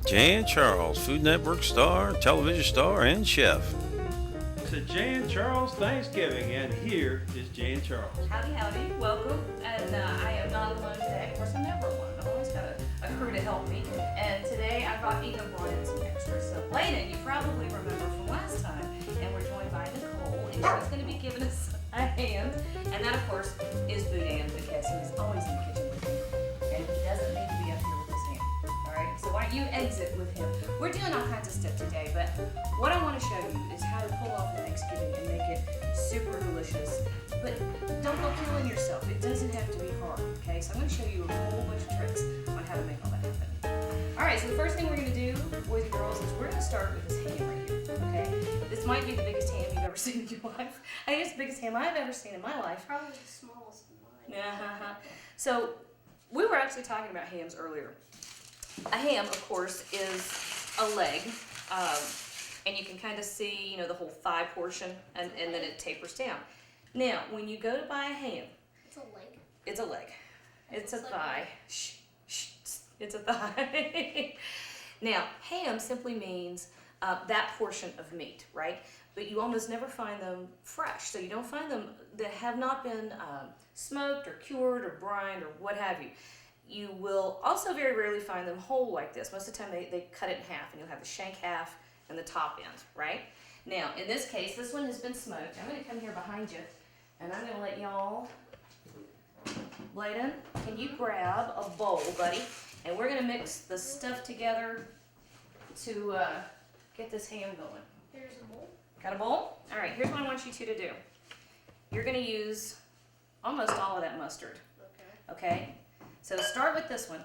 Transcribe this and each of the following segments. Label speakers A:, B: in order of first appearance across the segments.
A: Jan Charles, Food Network star, television star, and chef.
B: To Jan Charles Thanksgiving, and here is Jan Charles.
C: Howdy, howdy, welcome. And I am not alone today. Of course, I'm never alone. I've always got a crew to help me. And today I brought in some extra stuff. Layden, you probably remember from last time. And we're joined by Nicole, and she's going to be giving us a hand. And that, of course, is Boudin, because he's always in the kitchen with me. And he doesn't need to be up here with his hand. Alright, so why don't you exit with him? We're doing all kinds of stuff today, but what I want to show you is how to pull off Thanksgiving and make it super delicious. But don't go killing yourself. It doesn't have to be hard, okay? So I'm going to show you a whole bunch of tricks on how to make all that happen. Alright, so the first thing we're going to do, boys and girls, is we're going to start with this ham right here, okay? This might be the biggest ham you've ever seen in your life. I think it's the biggest ham I've ever seen in my life.
D: Probably the smallest in mine.
C: So, we were actually talking about hams earlier. A ham, of course, is a leg, and you can kind of see, you know, the whole thigh portion, and then it tapers down. Now, when you go to buy a ham,
D: It's a leg.
C: it's a leg. It's a
D: It's like
C: thigh. Shh, shh, it's a thigh. Now, ham simply means that portion of meat, right? But you almost never find them fresh. So you don't find them that have not been smoked or cured or brined or what have you. You will also very rarely find them whole like this. Most of the time they cut it in half, and you'll have the shank half and the top end, right? Now, in this case, this one has been smoked. I'm going to come here behind you, and I'm going to let y'all, Layden, can you grab a bowl, buddy? And we're going to mix the stuff together to get this ham going.
D: Here's a bowl.
C: Got a bowl? All right, here's what I want you two to do. You're going to use almost all of that mustard,
D: Okay.
C: okay? So start with this one.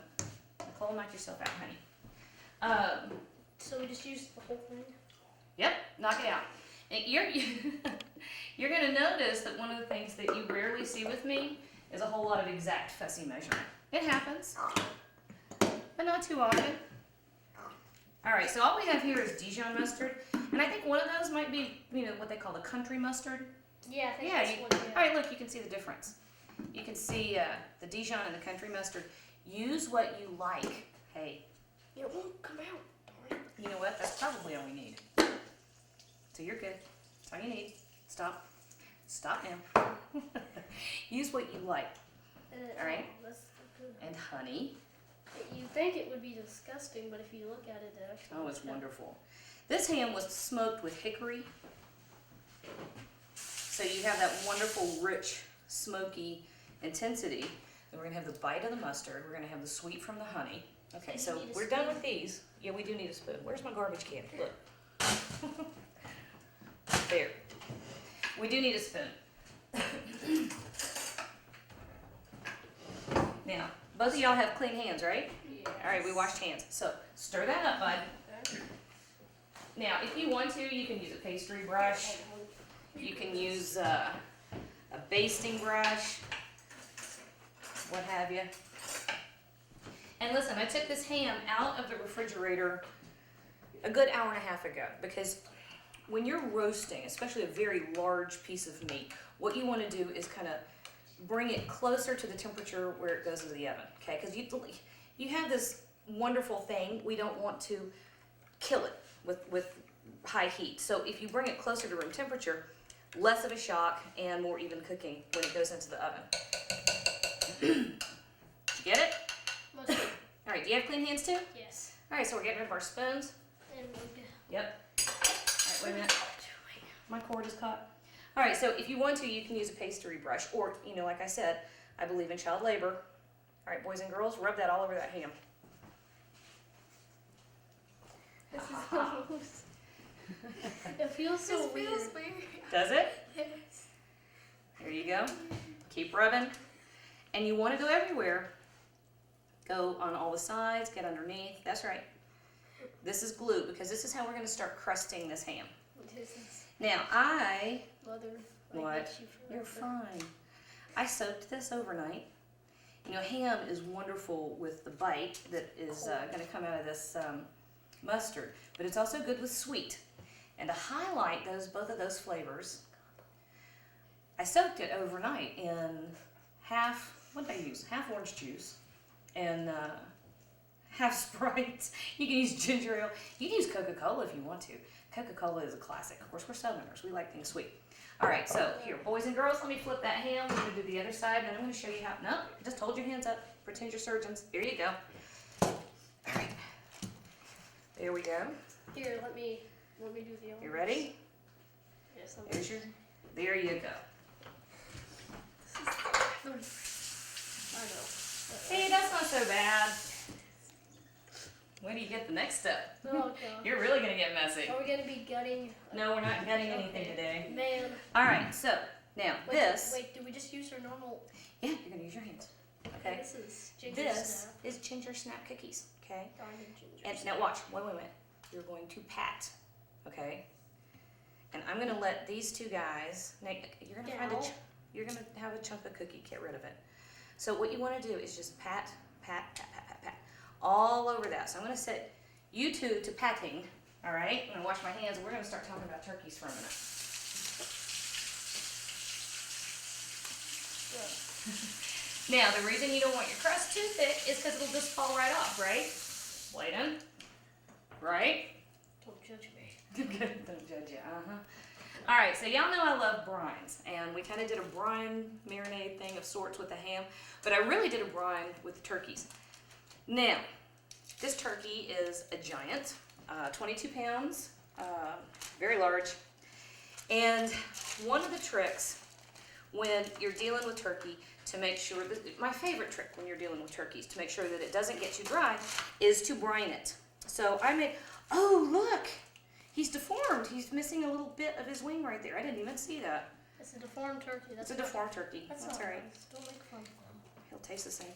C: Nicole, knock yourself out, honey.
D: So we just use the whole thing?
C: Yep, knock it out. And you're going to notice that one of the things that you rarely see with me is a whole lot of exact fussy measurement. It happens, but not too often. All right, so all we have here is Dijon mustard, and I think one of those might be, you know, what they call the country mustard.
D: Yeah, I think
C: Yeah,
D: that's
C: you,
D: one.
C: all right, look, you can see the difference. You can see the Dijon and the country mustard. Use what you like. Hey,
D: It won't come out. Darn it.
C: you know what? That's probably all we need. So you're good. That's all you need. Stop. Stop now. Use what you like. All right.
D: That's good.
C: And honey.
D: You'd think it would be disgusting, but if you look at it, it actually
C: Oh, it's
D: looks good.
C: wonderful. This ham was smoked with hickory. So you have that wonderful, rich, smoky intensity. Then we're going to have the bite of the mustard. We're going to have the sweet from the honey. Okay,
D: Do you
C: so
D: need a
C: we're done
D: spoon?
C: with these. Yeah, we do need a spoon. Where's my garbage can? Look. There. We do need a spoon. Now, both of y'all have clean hands, right?
D: Yes.
C: All right, we washed hands. So stir that up, bud.
D: Okay.
C: Now, if you want to, you can use a pastry brush. You can use a basting brush, what have you. And listen, I took this ham out of the refrigerator a good hour and a half ago, because when you're roasting, especially a very large piece of meat, what you want to do is kind of bring it closer to the temperature where it goes into the oven, okay? Because you have this wonderful thing. We don't want to kill it with high heat. So if you bring it closer to room temperature, less of a shock and more even cooking when it goes into the oven. Did you get it?
D: Most of it.
C: All right, do you have clean hands too?
D: Yes.
C: All right, so we're getting rid of our spoons.
D: And we
C: Yep. All right, wait a minute. My cord is caught. All right, so if you want to, you can use a pastry brush, or, you know, like I said, I believe in child labor. All right, boys and girls, rub that all over that ham.
D: This is almost. It feels so weird.
C: Does it?
D: Yes.
C: There you go. Keep rubbing. And you want to go everywhere. Go on all the sides, get underneath. That's right. This is glue, because this is how we're going to start crusting this ham.
D: This is
C: Now,
D: mother.
C: What? You're fine. I soaked this overnight. You know, ham is wonderful with the bite that is going to come out of this mustard, but it's also good with sweet. And to highlight both of those flavors, I soaked it overnight in half, what did I use? Half orange juice and have Sprite. You can use ginger ale. You can use Coca-Cola if you want to. Coca-Cola is a classic. Of course, we're Southerners. We like things sweet. All right, so here, boys and girls, let me flip that ham. We're gonna do the other side, and I'm gonna show you how. No, just hold your hands up. Pretend you're surgeons. There you go. All right. There we go.
D: Here, let me do the other.
C: You ready?
D: Yes, I'm
C: There's your. There you go.
D: I know.
C: See, that's not so bad. When do you get the next step?
D: Oh god.
C: You're really gonna get messy.
D: Are we gonna be gutting?
C: No, we're not gutting anything today.
D: Man.
C: All right, so now
D: Wait,
C: this.
D: Wait, do we just use our normal?
C: Yeah, you're gonna use your hands. Okay.
D: This is ginger
C: This
D: snap.
C: is ginger snap cookies. Okay.
D: Diamond ginger.
C: And
D: snap.
C: now watch. Wait. You're going to pat. Okay. And I'm gonna let these two guys. Now, you're gonna find
D: Now.
C: you're gonna have a chunk of cookie. Get rid of it. So what you want to do is just pat, all over that. So I'm gonna set you two to patting. All right. I'm gonna wash my hands, and we're gonna start talking about turkeys for a minute. Now, the reason you don't want your crust too thick is because it'll just fall right off, right? Bladen? Right?
D: Don't judge me.
C: Don't judge you, All right, so y'all know I love brines, and we kind of did a brine marinade thing of sorts with the ham, but I really did a brine with the turkeys. Now, this turkey is a giant, 22 pounds, very large, and one of the tricks when you're dealing with turkey to make sure that, my favorite trick when you're dealing with turkeys to make sure that it doesn't get too dry is to brine it. So I made, oh look, he's deformed. He's missing a little bit of his wing right there. I didn't even see that.
D: It's a deformed turkey.
C: It's a deformed turkey.
D: That's
C: That's
D: not
C: all right.
D: nice. Don't make fun of him.
C: He'll taste the same.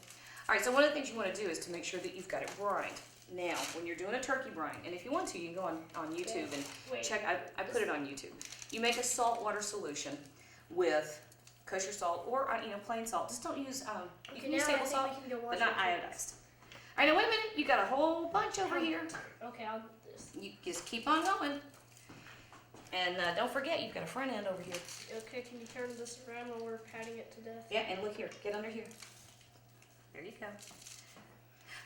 C: All right, so one of the things you want to do is to make sure that you've got it brined. Now, when you're doing a turkey brine, and if you want to, you can go on YouTube and
D: Wait.
C: check, I put it on YouTube. You make a saltwater solution with kosher salt or plain salt. Just don't use, you can use
D: now I
C: table
D: think
C: salt,
D: we can go wash
C: but not
D: our turkeys.
C: iodized. All right, now wait a minute. You got a whole bunch over here.
D: Okay, I'll do this.
C: You just keep on going. And don't forget, you've got a front end over here.
D: Okay, can you turn this around while we're patting it to death?
C: Yeah, and look here. Get under here. There you go.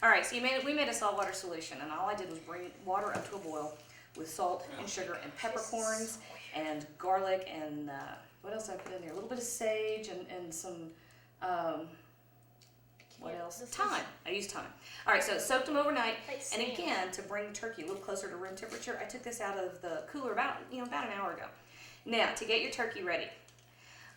C: All right, so we made a saltwater solution, and all I did was bring water up to a boil with salt and sugar and peppercorns and garlic and what else I put in there? A little bit of sage and some what else?
D: This is-
C: Thyme. I used thyme. All right, so soaked them overnight.
D: Like
C: And
D: sand.
C: again, to bring turkey a little closer to room temperature, I took this out of the cooler about an hour ago. Now, to get your turkey ready,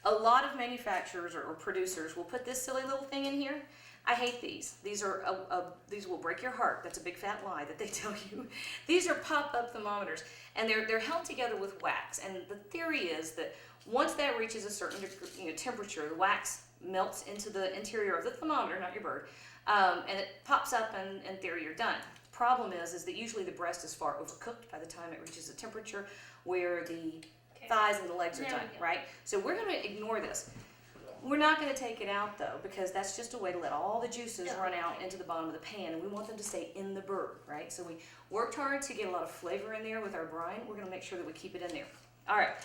C: a lot of manufacturers or producers will put this silly little thing in here. I hate these. These will break your heart. That's a big fat lie that they tell you. These are pop-up thermometers, and they're held together with wax. And the theory is that once that reaches a certain temperature, the wax melts into the interior of the thermometer, not your bird, and it pops up, and in theory you're done. Problem is that usually the breast is far overcooked by the time it reaches a temperature where the thighs and the legs are
D: There
C: done,
D: we go.
C: right? So we're going to ignore this. We're not going to take it out though, because that's just a way to let all the juices
D: Yeah.
C: run out into the bottom of the pan, and we want them to stay in the bird, right? So we worked hard to get a lot of flavor in there with our brine. We're going to make sure that we keep it in there. All right.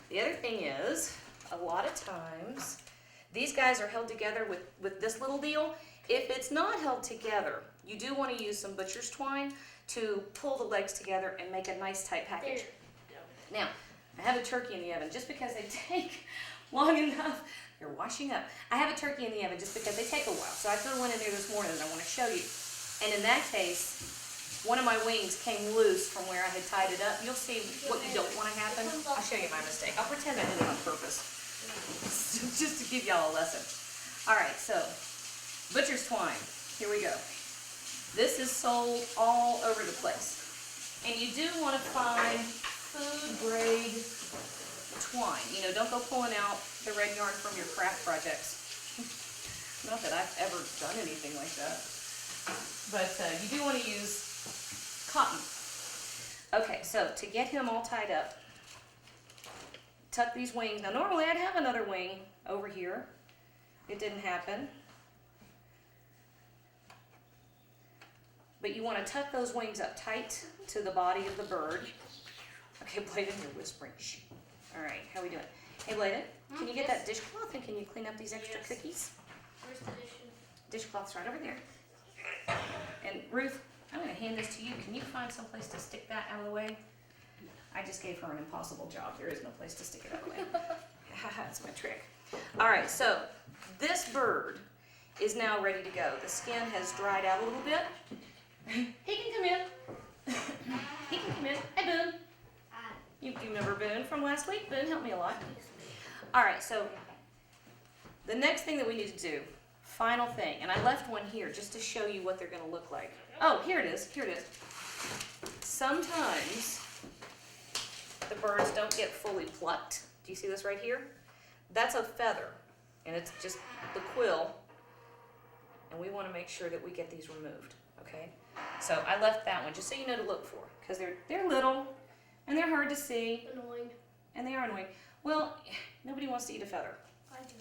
C: The other thing is, a lot of times, these guys are held together with this little deal. If it's not held together, you do want to use some butcher's twine to pull the legs together and make a nice tight package.
D: There.
C: Now, I have a turkey in the oven just because they take long enough. They're washing up. I have a turkey in the oven just because they take a while. So I threw one in there this morning that I want to show you. And in that case, one of my wings came loose from where I had tied it up. You'll see what you don't want to happen. I'll show you my mistake. I'll pretend I did it on purpose. Just to give y'all a lesson. All right, so butcher's twine. Here we go. This is sold all over the place. And you do want to find food grade twine. Don't go pulling out the red yarn from your craft projects. Not that I've ever done anything like that. But you do want to use cotton. Okay, so to get him all tied up, tuck these wings. Now normally I'd have another wing over here. It didn't happen. But you want to tuck those wings up tight to the body of the bird. Okay, Bladen, you're whispering. Shh. All right, how we doing? Hey, Bladen, can you get that dishcloth and can you clean up these extra
D: Yes.
C: cookies?
D: Where's the dish?
C: Dishcloth's right over there. And Ruth, I'm gonna hand this to you. Can you find some place to stick that out of the way? I just gave her an impossible job. There is no place to stick it out of the way. That's my trick. All right, so this bird is now ready to go. The skin has dried out a little bit. He can come in. He can come in. Hey, Boone. You remember Boone from last week? Boone helped me a lot. All right, so the next thing that we need to do, final thing, and I left one here just to show you what they're going to look like. Oh, here it is. Here it is. Sometimes the birds don't get fully plucked. Do you see this right here? That's a feather, and it's just the quill, and we want to make sure that we get these removed, okay? So I left that one just so you know to look for, because they're little, and they're hard to see,
D: Annoying.
C: and they are annoying. Well, nobody wants to eat a feather.
D: I do.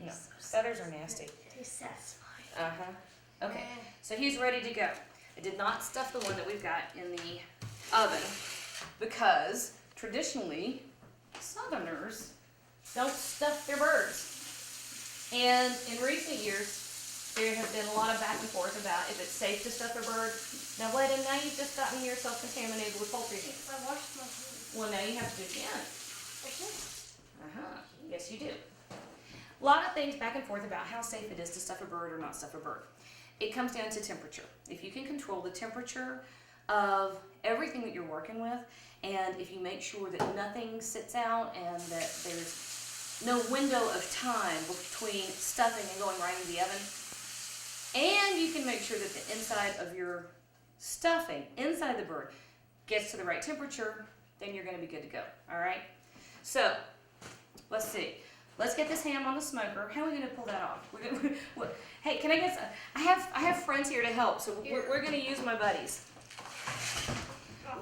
C: No, feathers are nasty.
D: They satisfy.
C: Uh-huh. Okay, so he's ready to go. I did not stuff the one that we've got in the oven because traditionally Southerners don't stuff their birds. And in recent years, there have been a lot of back and forth about if it's safe to stuff a bird. Now, Bladen, now you've just gotten yourself contaminated with poultry meat.
D: I washed my hands.
C: Well, now you have to do it again.
D: Okay.
C: Uh-huh. Yes, you do. A lot of things back and forth about how safe it is to stuff a bird or not stuff a bird. It comes down to temperature. If you can control the temperature of everything that you're working with, and if you make sure that nothing sits out and that there's no window of time between stuffing and going right into the oven, and you can make sure that the inside of your stuffing, inside the bird, gets to the right temperature, then you're going to be good to go. All right? So, let's see. Let's get this ham on the smoker. How are we going to pull that off? Hey, can I get some? I have friends here to help, so we're going to use my buddies.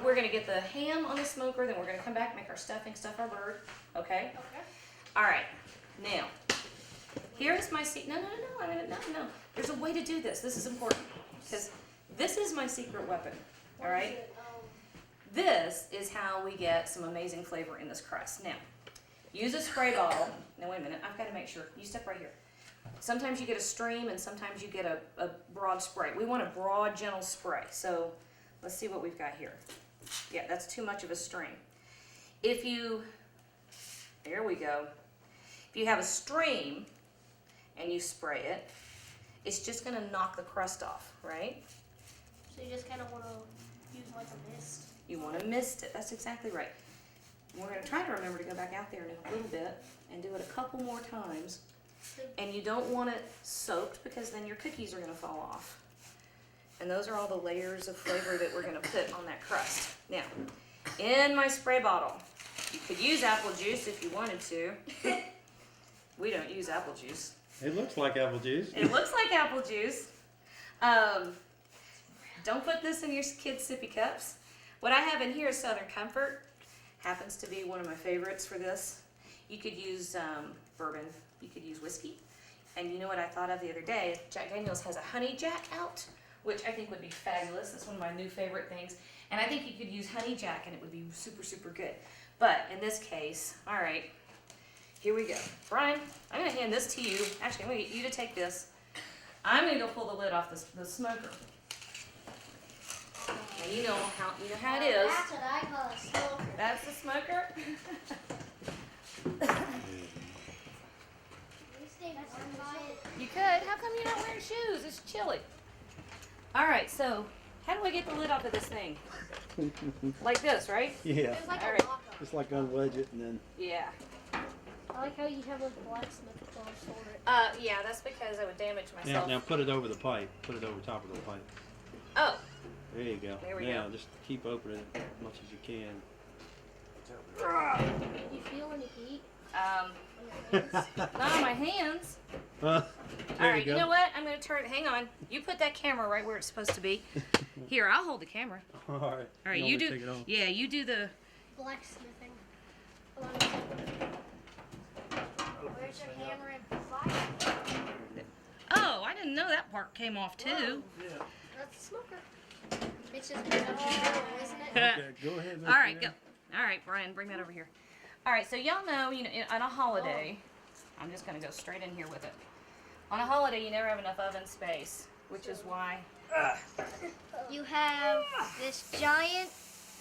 C: We're going to get the ham on the smoker, then we're going to come back and make our stuffing, stuff our bird. Okay?
D: Okay.
C: All right. Now, here's my secret. No. There's a way to do this. This is important because this is my secret weapon. All
D: What is
C: right?
D: it?
C: This is how we get some amazing flavor in this crust. Now, use a spray bottle. Now, wait a minute. I've got to make sure. You step right here. Sometimes you get a stream and sometimes you get a broad spray. We want a broad, gentle spray. So let's see what we've got here. Yeah, that's too much of a stream. There we go. If you have a stream and you spray it, it's just going to knock the crust off, right?
D: So you just kind of want to use like a mist.
C: You want to mist it. That's exactly right. And we're going to try to remember to go back out there in a little bit and do it a couple more times. And you don't want it soaked because then your cookies are going to fall off. And those are all the layers of flavor that we're going to put on that crust. Now, in my spray bottle, you could use apple juice if you wanted to. We don't use apple juice.
B: It looks like apple juice.
C: It looks like apple juice. Don't put this in your kids' sippy cups. What I have in here is Southern Comfort. Happens to be one of my favorites for this. You could use bourbon. You could use whiskey. And you know what I thought of the other day? Jack Daniels has a honey jack out, which I think would be fabulous. It's one of my new favorite things. And I think you could use honey jack and it would be super, super good. But in this case, all right, here we go. Brian, I'm going to hand this to you. Actually, I'm going to get you to take this. I'm going to go pull the lid off the smoker. Now you know how it is.
D: That's what I call a smoker.
C: That's the smoker.
D: You stay warm by it.
C: You could. How come you're not wearing shoes? It's chilly. All right, so how do I get the lid off of this thing? Like this, right?
B: Yeah.
D: It's like
C: All
D: a
C: right.
D: lock-up.
B: Just like unwedge it and then.
C: Yeah.
D: I like how you have like blacksmith gloves over it.
C: Yeah, that's because I would damage
B: Now,
C: myself.
B: now put it over the pipe. Put it over top of the pipe.
C: Oh,
B: There you go.
C: There we
B: now
C: go.
B: just keep opening it as much as you can.
D: Do you feel any heat
C: um,
D: on your hands?
C: not on my hands.
B: There
C: All right,
B: you go.
C: you know what? I'm going to turn it. Hang on. You put that camera right where it's supposed to be. Here, I'll hold the camera.
B: All right.
C: All right,
B: want
C: you
B: me to
C: do.
B: take it off?
C: Yeah, you do the.
D: Blacksmithing. Where's your hammer and fire?
C: Oh, I didn't know that part came off too.
D: That's a smoker. It's just metal, isn't it?
B: Okay, go ahead.
C: All right, go. All right, Brian, bring that over here. All right, so y'all know, on a holiday, I'm just gonna go straight in here with it. On a holiday, you never have enough oven space, which is why
D: You have this giant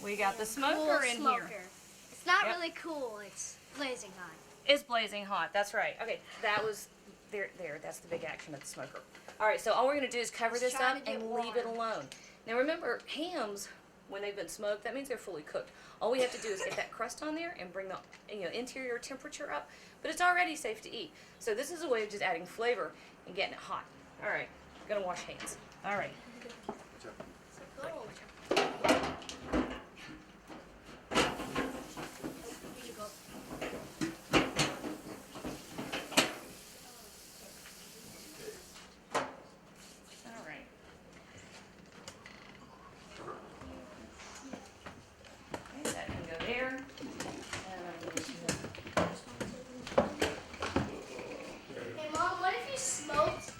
C: We got the
D: cool
C: smoker in
D: smoker.
C: here.
D: It's not
C: Yep.
D: really cool. It's blazing hot.
C: It's blazing hot. That's right. Okay, that was there. That's the big action of the smoker. All right, so all we're gonna do is cover
D: It's
C: this up
D: trying to
C: and
D: get
C: leave it
D: warm.
C: alone. Now remember, hams when they've been smoked, that means they're fully cooked. All we have to do is get that crust on there and bring the interior temperature up, but it's already safe to eat. So this is a way of just adding flavor and getting it hot. All right, gonna wash hands. All right. All right. Okay, that can go there. And I'm going to
D: Hey, Mom, what if you smoked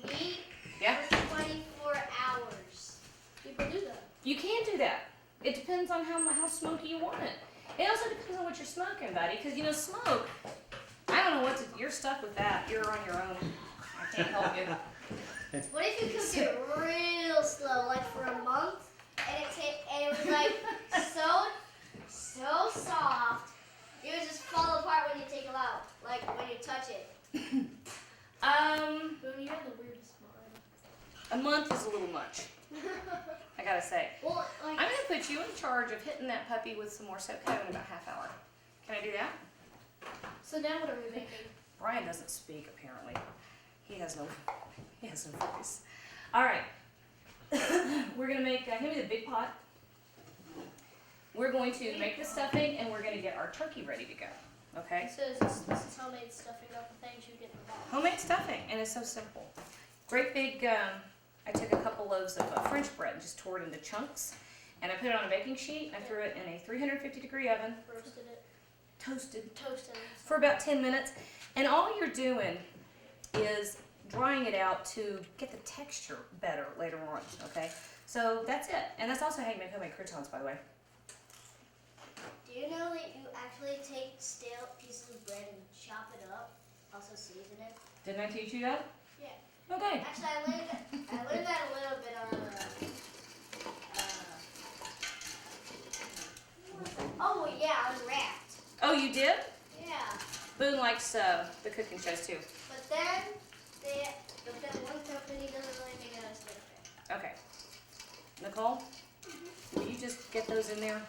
D: meat
C: Yeah.
D: for 24 hours? People do that.
C: You can do that. It depends on how smoky you want it. It also depends on what you're smoking, buddy. Because smoke. I don't know what to. You're stuck with that. You're on your own. I can't help you.
D: What if you cooked it real slow, like for a month, and it was like so soft, it would just fall apart when you take it out, like when you touch it. Boone, you have the weirdest mind.
C: A month is a little much. I gotta say.
D: Well,
C: I'm
D: like,
C: gonna put you in charge of hitting that puppy with some more soap in about half hour. Can I do that?
D: so now what are we making?
C: Brian doesn't speak apparently. He has no voice. All right. We're gonna make. Give me the big pot. We're going to make the stuffing and we're gonna get our turkey ready to go. Okay?
D: So this is homemade stuffing, not the things you get in the box.
C: Homemade stuffing, and it's so simple. Great big. I took a couple loaves of French bread and just tore it into chunks, and I put it on a baking sheet. And I threw it in a 350-degree oven,
D: Roasted it,
C: toasted
D: toasted it.
C: for about 10 minutes. And all you're doing is drying it out to get the texture better later on, okay? So that's it. And that's also how you make homemade croutons, by the way.
D: Do you know that you actually take stale pieces of bread and chop it up, also season it?
C: Didn't I teach you that?
D: Yeah.
C: Okay.
D: Actually, I learned that a little bit on. Oh yeah, on Wrapped.
C: Oh, you did?
D: Yeah,
C: Boone likes the cooking shows too.
D: but then one company doesn't really make it as good of it.
C: Okay. Nicole, will you just get those in there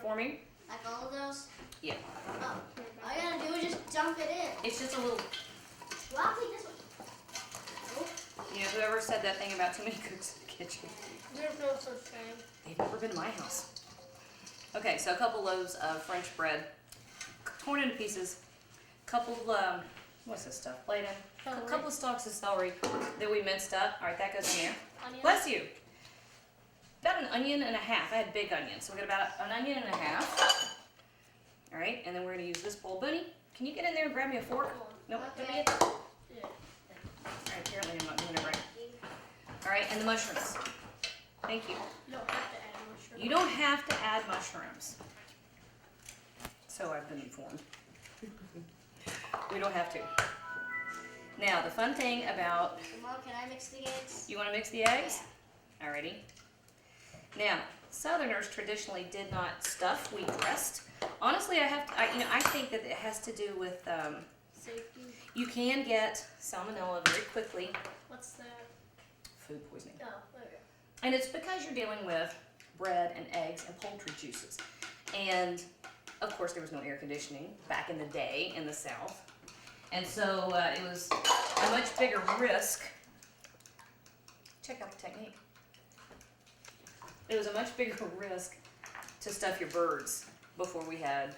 C: for me?
D: Like all of those.
C: Yeah.
D: Oh, all I gotta do is just dump it in.
C: It's just a little.
D: Well, I'll take this one.
C: Whoever said that thing about too many cooks in the kitchen,
D: There's no such thing.
C: they've never been to my house. Okay, so a couple loaves of French bread, torn into pieces. Couple, what's this stuff? Plain in. A couple of stalks of celery that we minced up. All right, that goes in there.
D: Onion.
C: Bless you. About an onion and a half. I had big onions, so we got about an onion and a half. All right, and then we're gonna use this bowl. Bunny, can you get in there and grab me a fork? No, don't be
D: Okay.
C: it. All right, apparently I'm not doing it right. All right, and the mushrooms. Thank you.
D: You don't have to add mushroom.
C: You don't have to add mushrooms. So I've been informed. We don't have to. Now, the fun thing about,
D: Mom, can I mix the eggs?
C: you want to mix the eggs? Alrighty. Now, Southerners traditionally did not stuff wheat breast. Honestly, I think that it has to do with,
D: Safety.
C: you can get salmonella very quickly,
D: What's that?
C: food poisoning.
D: Oh, okay.
C: And it's because you're dealing with bread and eggs and poultry juices. And of course, there was no air conditioning back in the day in the South. And so it was a much bigger risk. Check out the technique. It was a much bigger risk to stuff your birds before we had,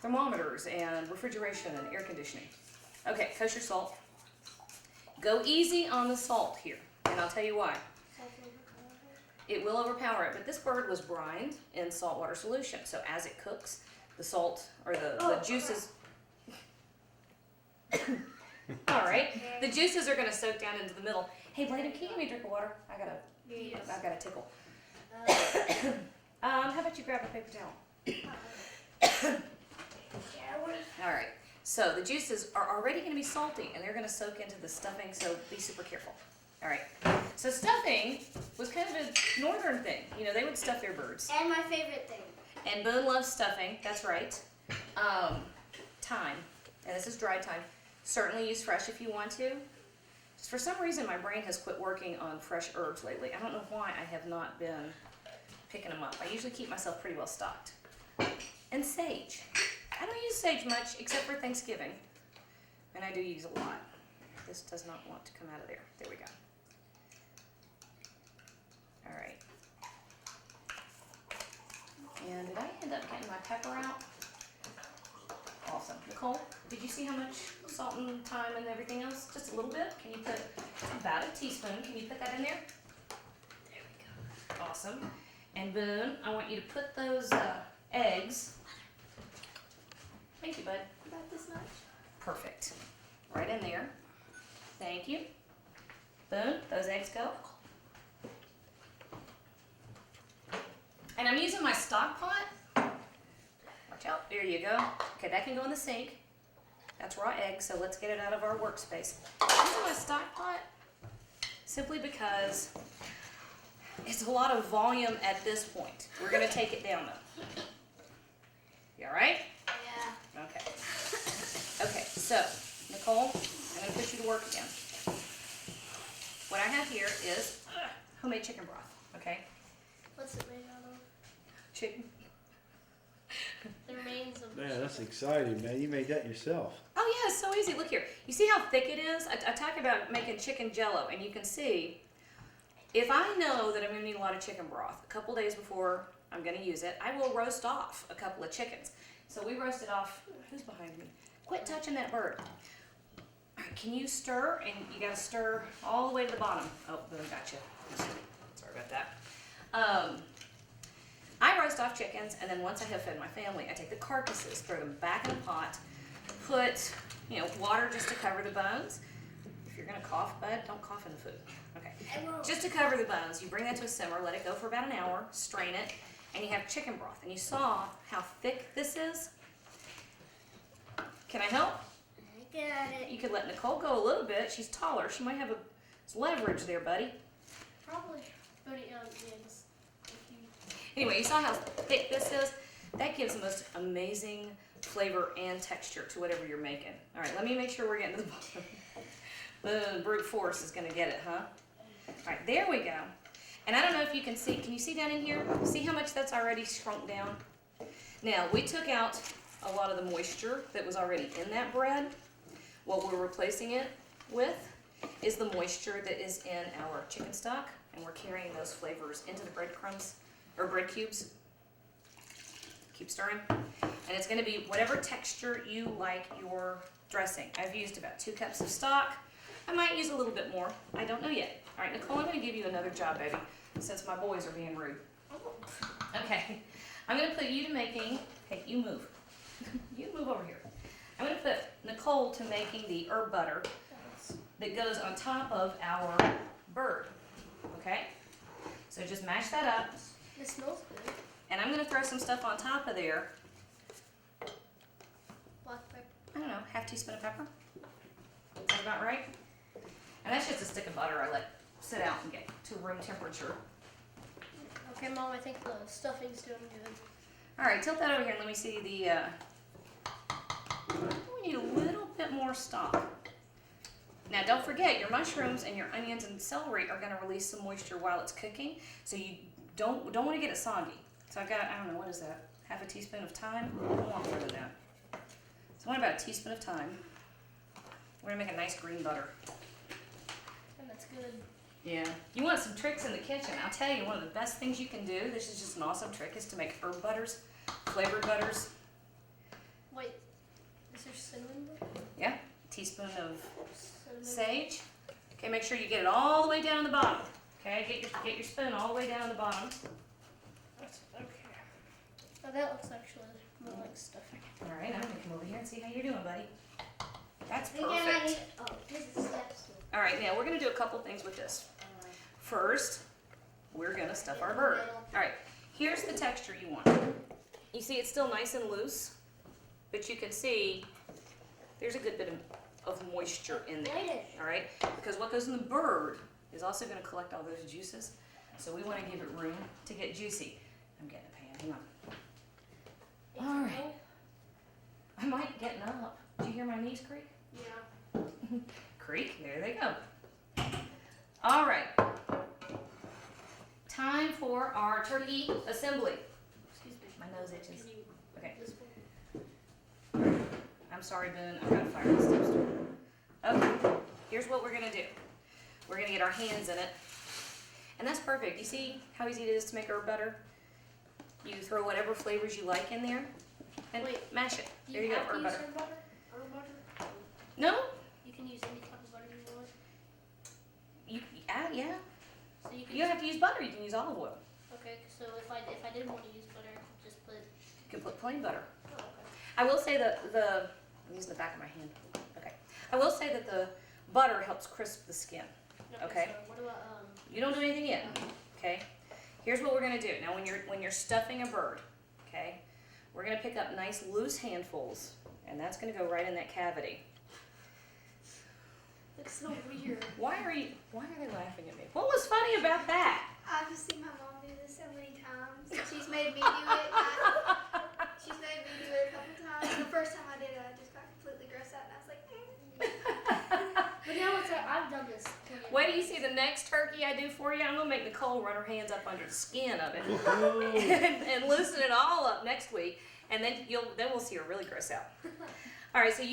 C: thermometers and refrigeration and air conditioning. Okay, kosher salt. Go easy on the salt here, and I'll tell you why. It will overpower it, but this bird was brined in saltwater solution, so as it cooks, the salt, or the juices... Alright, the juices are going to soak down into the middle. Hey, Bladen, can you give me a drink of water? I've got a tickle. How about you grab a paper towel? Alright, so the juices are already going to be salty, and they're going to soak into the stuffing, so be super careful. All right. So stuffing was kind of a northern thing. You know, they would stuff their birds.
D: And my favorite thing.
C: And Boone loves stuffing. That's right. Thyme, and this is dried thyme. Certainly use fresh if you want to. Just for some reason, my brain has quit working on fresh herbs lately. I don't know why I have not been picking them up. I usually keep myself pretty well stocked. And sage. I don't use sage much except for Thanksgiving. And I do use a lot. This does not want to come out of there. There we go. All right. And did I end up getting my pepper out? Awesome. Nicole, did you see how much salt and thyme and everything else? Just a little bit? Can you put about a teaspoon? Can you put that in there? There we go. Awesome. And Boone, I want you to put those eggs. Thank you, bud.
D: About this much?
C: Perfect. Right in there. Thank you. Boone, those eggs go. And I'm using my stock pot. Watch out. There you go. Okay, that can go in the sink. That's raw egg, so let's get it out of our workspace. I'm using my stock pot simply because it's a lot of volume at this point. We're going to take it down, though. You all right?
D: Yeah.
C: Okay. Okay, so, Nicole, I'm going to put you to work again. What I have here is homemade chicken broth, okay?
D: What's it made out of?
C: Chicken.
D: The remains of
B: Yeah, that's exciting, man. You made that yourself.
C: Oh yeah, it's so easy. Look here. You see how thick it is? I talk about making chicken jello, and you can see, if I know that I'm going to need a lot of chicken broth, a couple days before I'm going to use it, I will roast off a couple of chickens. So we roasted off, who's behind me? Quit touching that bird. All right, can you stir? And you got to stir all the way to the bottom. Oh, boom, gotcha. Sorry about that. I roast off chickens, and then once I have fed my family, I take the carcasses, throw them back in a pot, put, water just to cover the bones. If you're gonna cough, bud, don't cough in the food. Okay. Just to cover the bones, you bring that to a simmer, let it go for about an hour, strain it, and you have chicken broth. And you saw how thick this is. Can I help?
D: I got it.
C: You could let Nicole go a little bit. She's taller. She might have some leverage there, buddy.
D: Probably. But yeah, just
C: Anyway, you saw how thick this is? That gives the most amazing flavor and texture to whatever you're making. All right, let me make sure we're getting to the bottom. The brute force is going to get it, huh? All right, there we go. And I don't know if you can see. Can you see down in here? See how much that's already shrunk down? Now, we took out a lot of the moisture that was already in that bread. What we're replacing it with is the moisture that is in our chicken stock, and we're carrying those flavors into the breadcrumbs. Or bread cubes. Keep stirring. And it's going to be whatever texture you like your dressing. I've used about 2 cups of stock. I might use a little bit more. I don't know yet. All right, Nicole, I'm going to give you another job, baby, since my boys are being rude. Okay. I'm going to put you to making, hey, you move. You move over here. I'm going to put Nicole to making the herb butter that goes on top of our bird. Okay? So just mash that up.
D: it smells good.
C: And I'm going to throw some stuff on top of there.
D: Black pepper.
C: I don't know, half teaspoon of pepper. Is that about right? And that's just a stick of butter I let sit out and get to room temperature.
D: Okay, Mom, I think the stuffing's doing good.
C: All right, tilt that over here and let me see the, we need a little bit more stock. Now don't forget, your mushrooms and your onions and celery are gonna release some moisture while it's cooking, so you don't wanna get it soggy. So I've got, I don't know, what is that? Half a teaspoon of thyme? I don't want more than that. So I want about a teaspoon of thyme. We're gonna make a nice green butter.
D: And that's good.
C: Yeah. You want some tricks in the kitchen. I'll tell you, one of the best things you can do, this is just an awesome trick, is to make herb butters, flavored butters.
D: Wait, is there cinnamon butter?
C: Yeah. A teaspoon of
D: Cinnamon.
C: sage. Okay, make sure you get it all the way down the bottom. Okay, get your spoon all the way down the bottom.
D: That's okay. Oh, that looks actually more like stuffing.
C: All right, I'm gonna come over here and see how you're doing, buddy. That's
D: Again, I
C: perfect.
D: need. Oh, this is steps.
C: All right, now we're gonna do a couple things with this. First, we're gonna stuff our bird. All right, here's the texture you want. You see it's still nice and loose, but you can see there's a good bit of moisture in there. All right, because what goes in the bird is also going to collect all those juices. So we want to give it room to get juicy. I'm getting a pan. Hang on. All right. I might getting up. Did you hear my knees creak?
D: Yeah.
C: Creak. There they go. All right. Time for our turkey assembly.
D: Excuse me.
C: My nose itches.
D: Can you,
C: Okay.
D: this one?
C: I'm sorry, Boone. I've got to fire this toaster. Okay. Here's what we're going to do. We're going to get our hands in it. And that's perfect. You see how easy it is to make our butter? You throw whatever flavors you like in there and
D: Wait,
C: mash it.
D: Do
C: There
D: you
C: you go,
D: have to
C: or
D: use
C: butter.
D: herb butter? Herb butter?
C: No?
D: You can use any type of butter you want.
C: Yeah.
D: So you can
C: You don't have to use butter. You can use olive oil.
D: Okay, so if I didn't want to use butter, I could just put.
C: You can put plain butter.
D: Oh, okay.
C: I will say that I'm using the back of my hand. Okay. I will say that the butter helps crisp the skin. Okay.
D: So what about
C: You don't do anything yet. Okay. Here's what we're gonna do. Now when you're stuffing a bird, okay, we're gonna pick up nice loose handfuls, and that's gonna go right in that cavity.
D: Looks so weird.
C: Why are they laughing at me? What was funny about that?
E: I've just seen my mom do this so many times. She's made me do it. She's made me do it a couple times. The first time I did it, I just got completely grossed out, and I was like,
D: But now I've done this.
C: Wait till you see the next turkey I do for you. I'm gonna make Nicole run her hands up under the skin of it
A: Woohoo.
C: and loosen it all up next week, and then we'll see her really gross out. All right, so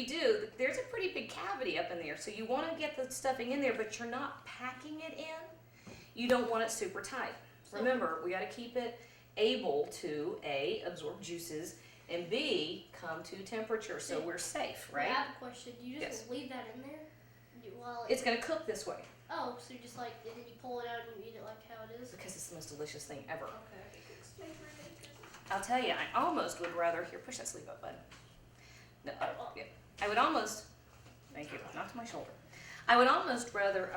C: there's a pretty big cavity up in there, so you want to get the stuffing in there, but you're not packing it in. You don't want it super tight. Remember, we got to keep it able to A, absorb juices, and B, come to temperature, so we're safe,
D: I
C: right?
D: have a question. Do you just
C: Yes.
D: leave that in there? While
C: It's gonna cook this way
D: oh, so you just and then you pull it out and you eat it like how it is?
C: because it's the most delicious thing ever.
D: Okay.
C: I'll tell you, I almost would rather, here, push that sleeve up, bud. No, yeah. I would almost, thank you, not to my shoulder. I would almost rather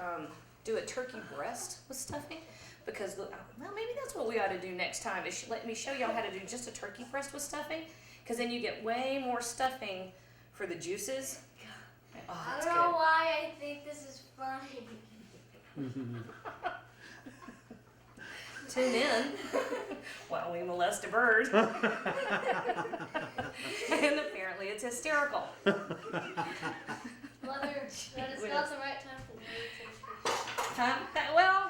C: do a turkey breast with stuffing because, well, maybe that's what we ought to do next time is let me show y'all how to do just a turkey breast with stuffing because then you get way more stuffing for the juices. Oh,
D: I
C: it's
D: don't know
C: good.
D: why I think this is funny.
C: Tune in while we molest a bird. And apparently it's hysterical.
D: Mother, that is not the right time for words.
C: Huh? Well,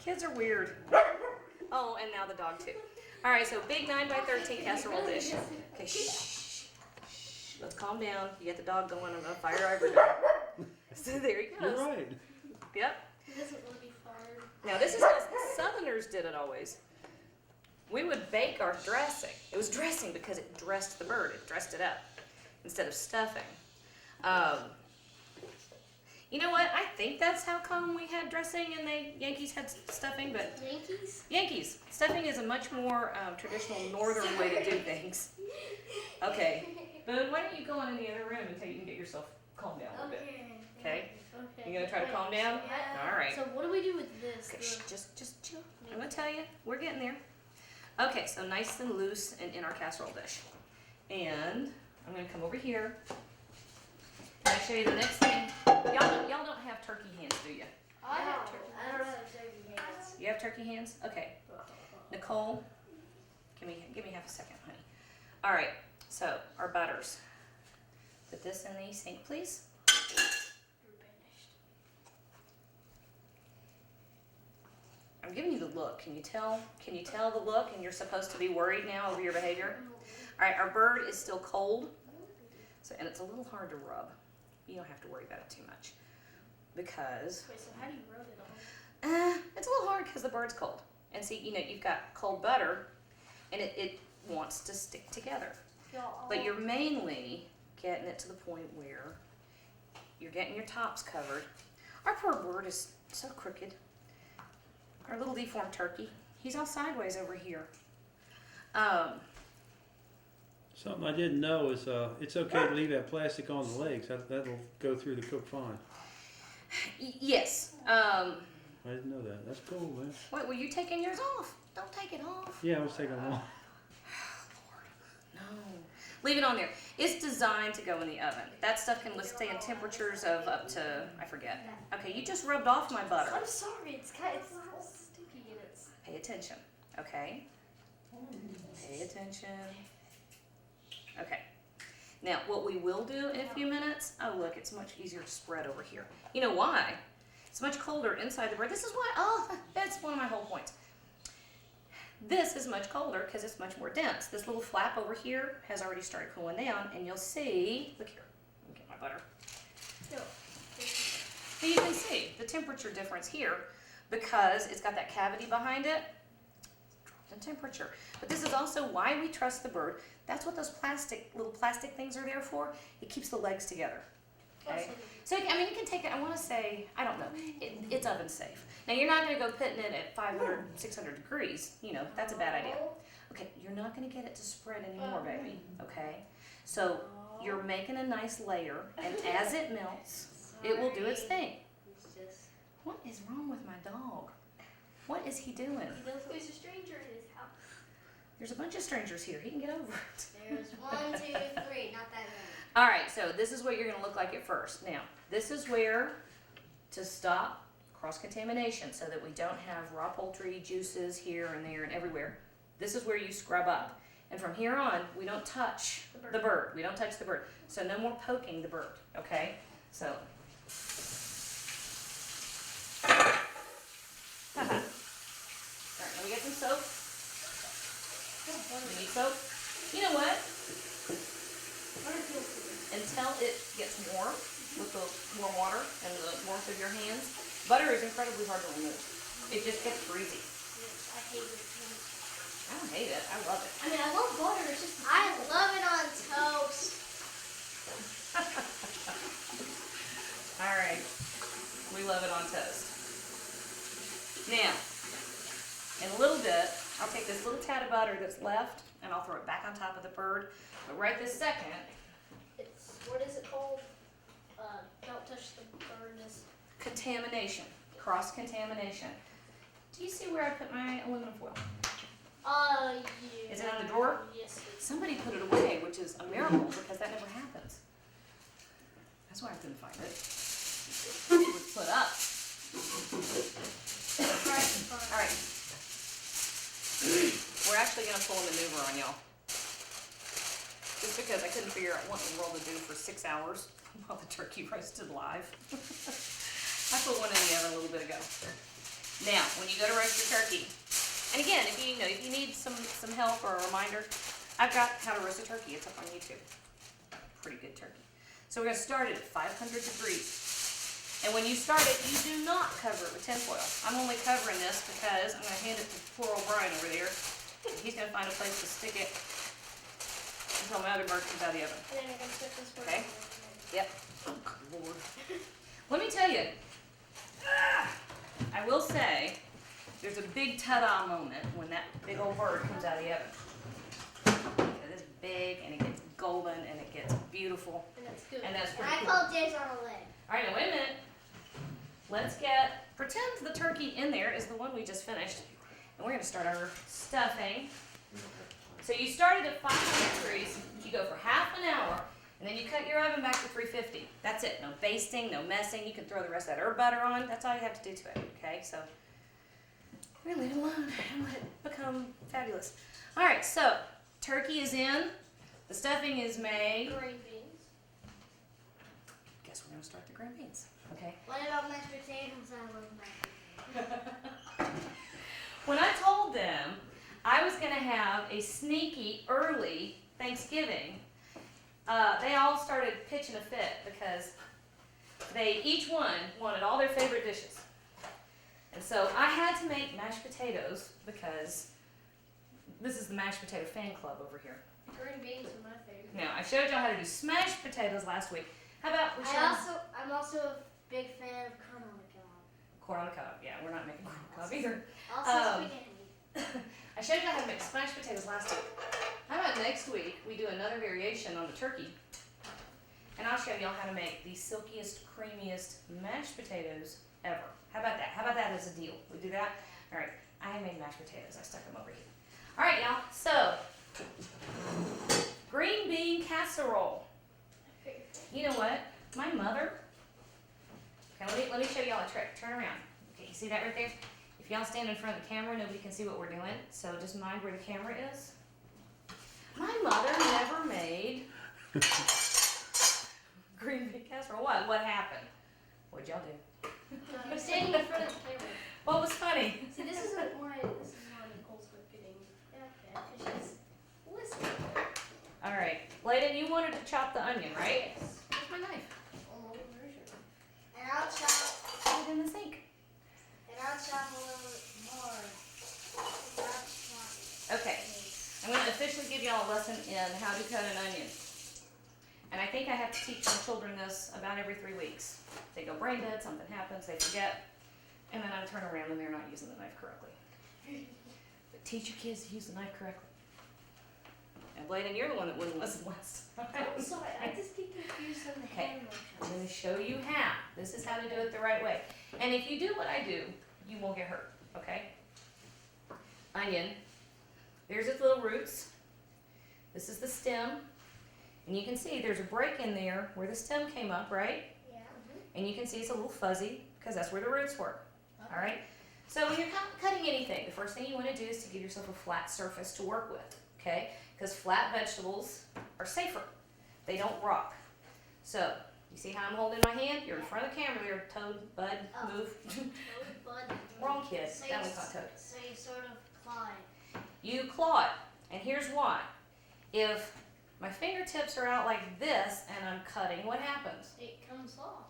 C: kids are weird. Oh, and now the dog too. All right, so big 9x13 casserole dish. Okay, shh. Let's calm down. You get the dog going. I'm gonna fire everything. So there he goes.
A: You're right.
C: Yep.
D: It doesn't really be fired.
C: Now this is how Southerners did it always. We would bake our dressing. It was dressing because it dressed the bird. It dressed it up instead of stuffing. You know what? I think that's how come we had dressing and Yankees had stuffing, but
D: Yankees?
C: stuffing is a much more traditional northern way to do things. Okay, Boone, why don't you go on in the other room until you can get yourself calmed down a little bit? Okay?
D: Okay.
C: You gonna try to calm down?
D: Yeah.
C: All right.
D: So what do we do with this?
C: Okay, shh, just chill. I'm gonna tell you, we're getting there. Okay, so nice and loose and in our casserole dish. And I'm gonna come over here. And I'll show you the next thing. Y'all don't have turkey hands, do you?
D: I have turkey.
E: I don't have turkey hands.
C: You have turkey hands? Okay. Nicole, give me half a second, honey. All right, so our butters. Put this in the sink, please. I'm giving you the look. Can you tell? Can you tell the look? And you're supposed to be worried now over your behavior. All right, our bird is still cold, and it's a little hard to rub. You don't have to worry about it too much because
D: Wait, so how do you rub it on?
C: it's a little hard because the bird's cold. And see, you've got cold butter, and it wants to stick together. But you're mainly getting it to the point where you're getting your tops covered. Our poor bird is so crooked. Our little deformed turkey, he's all sideways over here.
B: Something I didn't know is it's okay to leave that plastic on the legs. That'll go through the cook fine.
C: Yes.
B: I didn't know that. That's cool, man.
C: Wait, were you taking yours off? Don't take it off.
B: Yeah, I was taking them off.
C: No. Leave it on there. It's designed to go in the oven. That stuff can withstand temperatures of up to, I forget. Okay, you just rubbed off my butter.
D: I'm sorry, it's all sticky and it's.
C: Pay attention, okay? Pay attention. Okay. Now, what we will do in a few minutes, oh look, it's much easier to spread over here. You know why? It's much colder inside the bread. This is why, oh, that's one of my whole points. This is much colder because it's much more dense. This little flap over here has already started cooling down, and you'll see, look here, let me get my butter.
E: No.
C: But you can see the temperature difference here because it's got that cavity behind it. Dropped in temperature. But this is also why we trust the bird. That's what those little plastic things are there for. It keeps the legs together. Okay? So, I mean, you can take it, I want to say, I don't know, it's oven safe. Now, you're not going to go putting it at 500, 600 degrees. You know, that's a bad idea. Okay, you're not going to get it to spread anymore, baby. Okay? So, you're making a nice layer, and as it melts, it will do its thing. What is wrong with my dog? What is he doing?
E: There's a stranger in his house.
C: There's a bunch of strangers here. He can get over it.
D: There's 1, 2, 3, not that many.
C: All right, so this is what you're going to look like at first. Now, this is where to stop cross-contamination so that we don't have raw poultry juices here and there and everywhere. This is where you scrub up. And from here on, we don't touch the bird. We don't touch the bird. So no more poking the bird, okay? So. All right, let me get some soap. We need soap. You know what? Until it gets warm with the warm water and the warmth of your hands, butter is incredibly hard to remove. It just gets greasy.
D: I hate it.
C: I don't hate it. I love it.
D: I mean, I love butter. It's just I love it on toast.
C: All right. We love it on toast. Now, in a little bit, I'll take this little tad of butter that's left and I'll throw it back on top of the bird. But right this second,
D: It's what is it called? Don't touch the bird.
C: contamination, cross-contamination. Do you see where I put my aluminum foil?
D: Yeah.
C: Is it in the drawer?
D: Yes.
C: Somebody put it away, which is a miracle because that never happens. That's why I couldn't find it. It was put up. All right. We're actually going to pull a maneuver on y'all. Just because I couldn't figure out what in the world to do for 6 hours while the turkey roasted live. I put one in the oven a little bit ago. Now, when you go to roast your turkey, and again, if you need some help or a reminder, I've got how to roast a turkey. It's up on YouTube. Pretty good turkey. So we're going to start it at 500 degrees. And when you start it, you do not cover it with tinfoil. I'm only covering this because I'm going to hand it to poor old Brian over there. He's going to find a place to stick it until my other bird comes out of the oven.
D: And then I'm gonna stick this bird.
C: Okay. Yep. Oh, good Lord. Let me tell you, I will say, there's a big ta-da moment when that big old bird comes out of the oven. Because it's big and it gets golden and it gets beautiful.
D: And that's good.
C: And that's
D: And
C: pretty
D: I
C: cool.
D: call dibs on a leg.
C: All right, now wait a minute. Let's pretend the turkey in there is the one we just finished. And we're going to start our stuffing. So you started at 500 degrees, you go for half an hour, and then you cut your oven back to 350. That's it. No basting, no messing. You can throw the rest of that herb butter on. That's all you have to do to it, okay? So we're going to leave it alone and let it become fabulous. All right, so turkey is in. The stuffing is made.
D: Green beans.
C: Guess we're going to start the green beans, okay?
D: What about mashed potatoes? I love mashed potatoes.
C: When I told them I was going to have a sneaky early Thanksgiving, they all started pitching a fit because they each one wanted all their favorite dishes. And so I had to make mashed potatoes because this is the mashed potato fan club over here.
D: Green beans are my favorite.
C: Now, I showed y'all how to do smashed potatoes last week. How about we show
D: I'm also a big fan of corn on the cob.
C: corn on the cob? Yeah, we're not making corn on the cob either.
D: Also spaghetti.
C: I showed you how to make smashed potatoes last week. How about next week we do another variation on the turkey, and I'll show y'all how to make the silkiest, creamiest mashed potatoes ever. How about that? How about that as a deal? We do that? All right. I made mashed potatoes. I stuck them over here. All right, y'all. So green bean casserole. You know what? My mother. Okay, let me show y'all a trick. Turn around. Okay, you see that right there? If y'all stand in front of the camera, nobody can see what we're doing. So just mind where the camera is. My mother never made green bean casserole. What happened? What'd y'all do?
D: I'm standing in front of the camera.
C: What was funny?
D: See, this is why Nicole's getting because she's listening.
C: All right, Layden, you wanted to chop the onion, right?
D: Yes.
C: Where's my knife?
D: Old version. And I'll chop.
C: Put it in the sink.
D: And I'll chop a little more. And I'll chop.
C: Okay, I'm going to officially give y'all a lesson in how to cut an onion. And I think I have to teach my children this about every 3 weeks. They go brain dead, something happens, they forget, and then I turn around and they're not using the knife correctly. But teach your kids to use the knife correctly. And Bladen, you're the one that wouldn't listen last time.
D: I'm sorry, I just get confused on the
C: Okay.
D: hand
C: I'm
D: motion.
C: going to show you how. This is how to do it the right way. And if you do what I do, you won't get hurt, okay? Onion. There's its little roots. This is the stem. And you can see there's a break in there where the stem came up, right?
D: Yeah.
C: And you can see it's a little fuzzy because that's where the roots were. All right? So when you're cutting anything, the first thing you want to do is to give yourself a flat surface to work with, okay? Because flat vegetables are safer. They don't rock. So, you see how I'm holding my hand? You're in front of the camera there, Toad, Bud,
D: Oh.
C: move.
D: Bud.
C: Wrong kid.
D: So
C: That
D: you
C: one's not Toad.
D: So you sort of claw it.
C: You claw it. And here's why. If my fingertips are out like this and I'm cutting, what happens?
D: It comes off.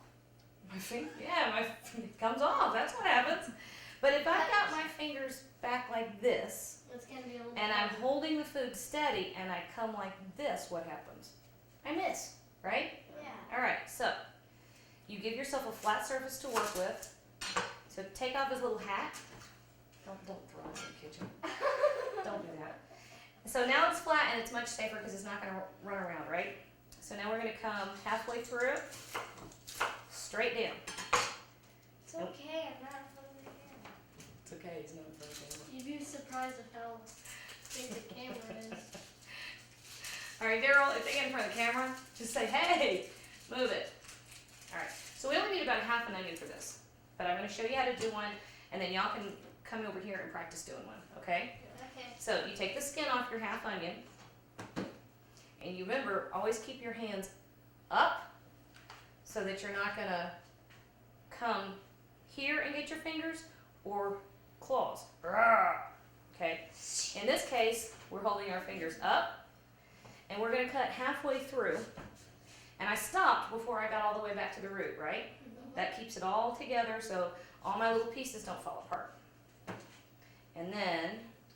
C: It comes off. That's what happens. But if I've got my fingers back like this,
D: It's gonna be a little.
C: and I'm holding the food steady, and I come like this, what happens? I miss, right?
D: Yeah.
C: All right, so you give yourself a flat surface to work with. So take off his little hat. Don't throw it in the kitchen. Don't do that. So now it's flat and it's much safer because it's not going to run around, right? So now we're going to come halfway through, straight down.
D: It's okay, I'm not in front of the camera.
C: It's okay, it's not in front of the camera.
D: You'd be surprised at how big the camera is.
C: All right, Daryl, if they get in front of the camera, just say, hey, move it. All right, so we only need about a half an onion for this, but I'm going to show you how to do one, and then y'all can come over here and practice doing one, okay?
D: Okay.
C: So you take the skin off your half onion, and you remember, always keep your hands up so that you're not going to come here and get your fingers or claws. Okay? In this case, we're holding our fingers up, and we're going to cut halfway through. And I stopped before I got all the way back to the root, right? That keeps it all together so all my little pieces don't fall apart. And then,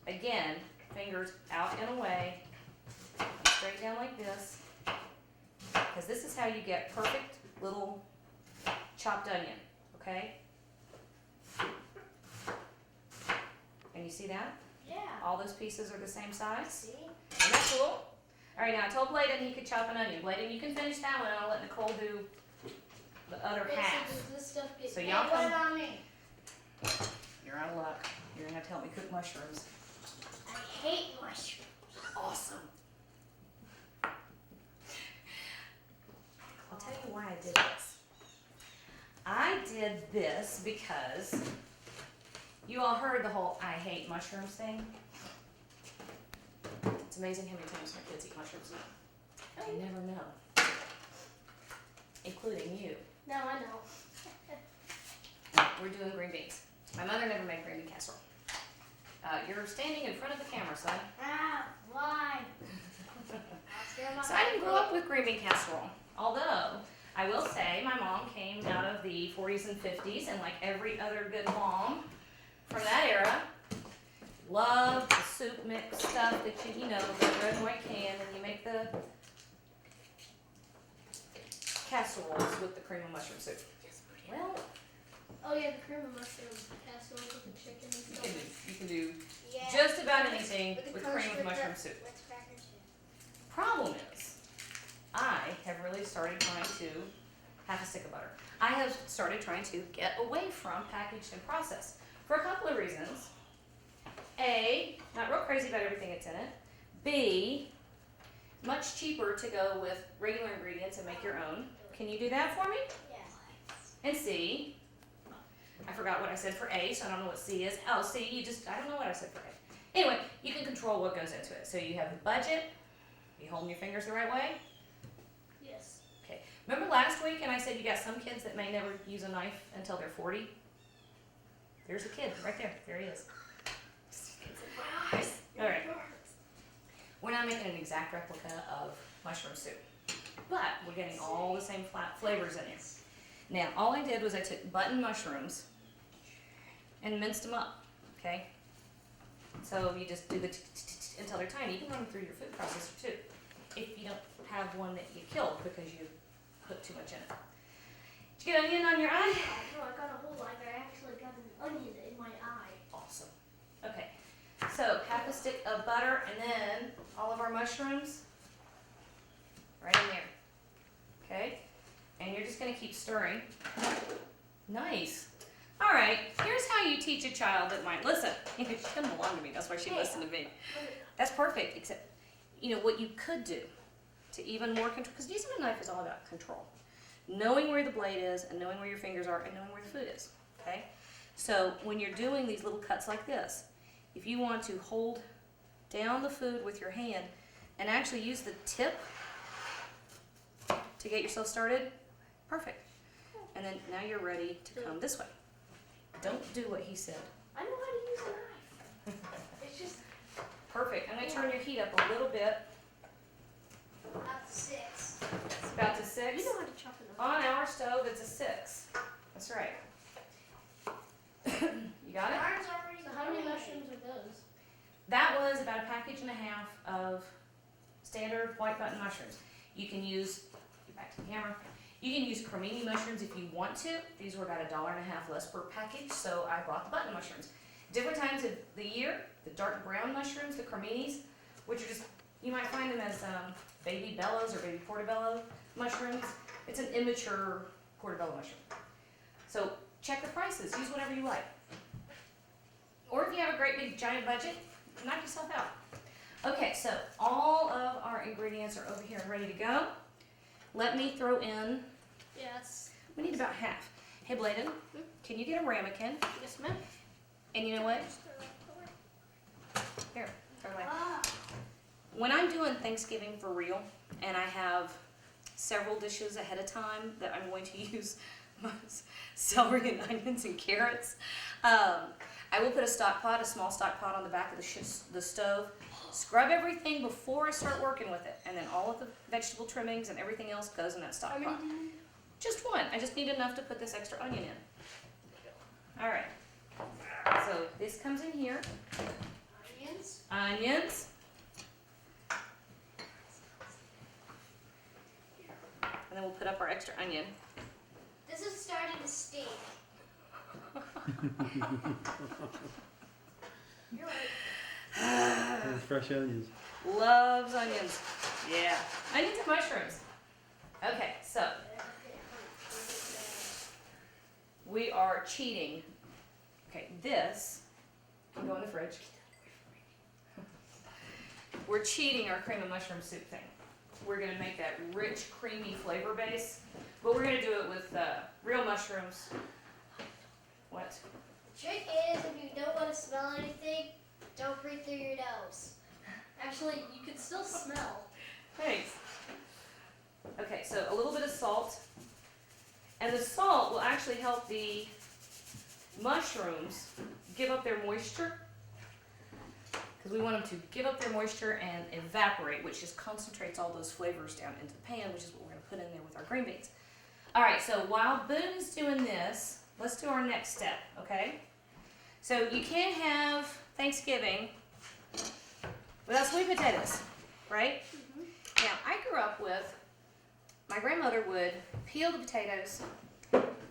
C: again, fingers out and away, straight down like this, because this is how you get perfect little chopped onion, okay? And you see that?
D: Yeah.
C: All those pieces are the same size.
D: See?
C: Isn't that cool? All right, now I told Bladen he could chop an onion. Bladen, you can finish that one, and I'll let Nicole do the other
D: Wait,
C: half.
D: so does this stuff get
C: So y'all
D: what
C: come-
D: about me?
C: You're out of luck. You're gonna have to help me cook mushrooms.
D: I hate mushrooms.
C: Awesome. I'll tell you why I did this. I did this because you all heard the whole I hate mushrooms thing. It's amazing how many times my kids eat mushrooms. I never know. Including you.
D: No, I know.
C: We're doing green beans. My mother never made green bean casserole. You're standing in front of the camera, son.
D: Ah, why?
C: So I didn't grow up with green bean casserole. Although, I will say my mom came out of the 40s and 50s, and like every other good mom from that era, loved the soup mix stuff that you know, the red and white can, and you make the casseroles with the cream of mushroom soup. Well,
D: Oh yeah, the cream of mushroom casserole with the chicken and
C: you
D: stuff.
C: can do
D: Yeah.
C: just about anything
D: With the
C: with
D: crunch
C: cream of
D: with
C: mushroom
D: the-
C: soup.
D: with crackers, yeah.
C: Problem is, I have really started trying to have a stick of butter. I have started trying to get away from packaged and processed for a couple of reasons. A, not real crazy about everything that's in it. B, much cheaper to go with regular ingredients and make your own. Can you do that for me?
D: Yeah.
C: And C. I forgot what I said for A, so I don't know what C is. Oh, C, I don't know what I said for A. Anyway, you can control what goes into it. So you have the budget. You holding your fingers the right way?
D: Yes.
C: Okay. Remember last week and I said you got some kids that may never use a knife until they're 40? There's a kid right there. There he is. All right. We're not making an exact replica of mushroom soup, but we're getting all the same flavors in it. Now, all I did was I took button mushrooms and minced them up, okay? So you just do the until they're tiny. You can run them through your food processor too, if you don't have one that you killed because you put too much in it. Did you get onion on your eye?
D: No, I got a whole line. I actually got an onion in my eye.
C: Awesome. Okay, so half a stick of butter and then all of our mushrooms right in there. Okay, and you're just gonna keep stirring. Nice. All right, here's how you teach a child that might listen. She doesn't belong to me, that's why she listened to me. That's perfect, except, you know, what you could do to even more control, because using a knife is all about control. Knowing where the blade is and knowing where your fingers are and knowing where the food is, okay? So when you're doing these little cuts like this, if you want to hold down the food with your hand and actually use the tip to get yourself started, perfect. And then now you're ready to come this way. Don't do what he said.
D: I know how to use a knife. It's just
C: Perfect. I'm going to turn your heat up a little bit.
D: about 6.
C: It's about to 6.
D: You know how to chop it up.
C: On our stove, it's a 6. That's right. You got it?
D: Mine's already. So how many mushrooms are those?
C: That was about a package and a half of standard white button mushrooms. You can use, get back to the camera, you can use cremini mushrooms if you want to. These were about $1.50 less per package, so I bought the button mushrooms. Different times of the year, the dark brown mushrooms, the creminis, which are just, you might find them as baby bellows or baby portobello mushrooms. It's an immature portobello mushroom. So check the prices, use whatever you like. Or if you have a great big giant budget, knock yourself out. Okay, so all of our ingredients are over here and ready to go. Let me throw in,
D: Yes.
C: we need about half. Hey Bladen, can you get a ramekin?
D: Yes, ma'am.
C: And you know what? Here, throw away.
D: Ah.
C: When I'm doing Thanksgiving for real, and I have several dishes ahead of time that I'm going to use celery and onions and carrots, I will put a stock pot, a small stock pot on the back of the stove, scrub everything before I start working with it, and then all of the vegetable trimmings and everything else goes in that stock
D: How many
C: pot.
D: do you need?
C: Just one. I just need enough to put this extra onion in. All right. So this comes in here.
D: Onions?
C: Onions. And then we'll put up our extra onion.
D: This is starting to stink. You're right.
B: Those fresh onions.
C: Loves onions. Yeah. Onions and mushrooms. Okay, so we are cheating. Okay, this can go in the fridge. We're cheating our cream of mushroom soup thing. We're gonna make that rich, creamy flavor base, but we're gonna do it with real mushrooms. What?
D: Trick is, if you don't want to smell anything, don't breathe through your nose. Actually, you can still smell.
C: Thanks. Okay, so a little bit of salt. And the salt will actually help the mushrooms give up their moisture. Because we want them to give up their moisture and evaporate, which just concentrates all those flavors down into the pan, which is what we're going to put in there with our green beans. All right, so while Boone is doing this, let's do our next step, okay? So you can't have Thanksgiving without sweet potatoes, right? Now, I grew up with, my grandmother would peel the potatoes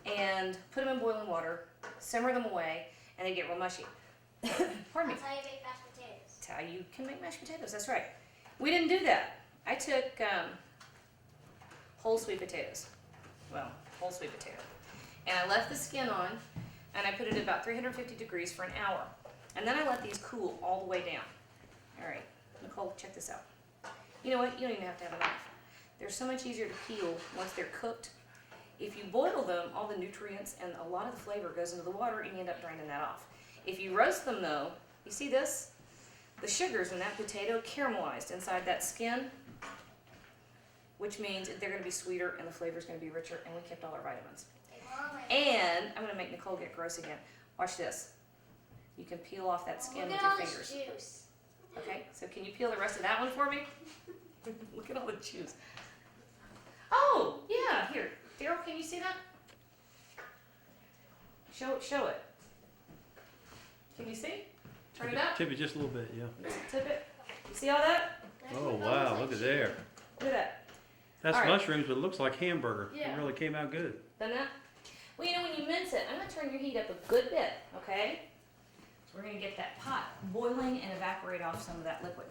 C: and put them in boiling water, simmer them away, and they get real mushy. Pardon me.
D: That's how you make mashed potatoes.
C: That's how you can make mashed potatoes, that's right. We didn't do that. I took whole sweet potatoes. Well, whole sweet potato. And I left the skin on, and I put it at about 350 degrees for an hour. And then I let these cool all the way down. All right, Nicole, check this out. You know what? You don't even have to have a knife. They're so much easier to peel once they're cooked. If you boil them, all the nutrients and a lot of the flavor goes into the water and you end up draining that off. If you roast them though, you see this? The sugars in that potato caramelized inside that skin, which means they're going to be sweeter and the flavor's going to be richer, and we kept all our vitamins. And I'm going to make Nicole get gross again. Watch this. You can peel off that skin
D: Look
C: with
D: at
C: your
D: all this
C: fingers.
D: juice.
C: Okay, so can you peel the rest of that one for me? Look at all the juice. Oh, yeah, here. Daryl, can you see that? Show it. Can you see? Turn it up.
B: Tip it just a little bit, yeah.
C: Tip it. You see all that?
B: Oh, wow, look at there.
C: Look at that.
B: That's
C: All right.
B: mushrooms, but it looks like hamburger.
C: Yeah.
B: It really came out good.
C: Done that? Well, you know, when you mince it, I'm going to turn your heat up a good bit, okay? So we're going to get that pot boiling and evaporate off some of that liquid.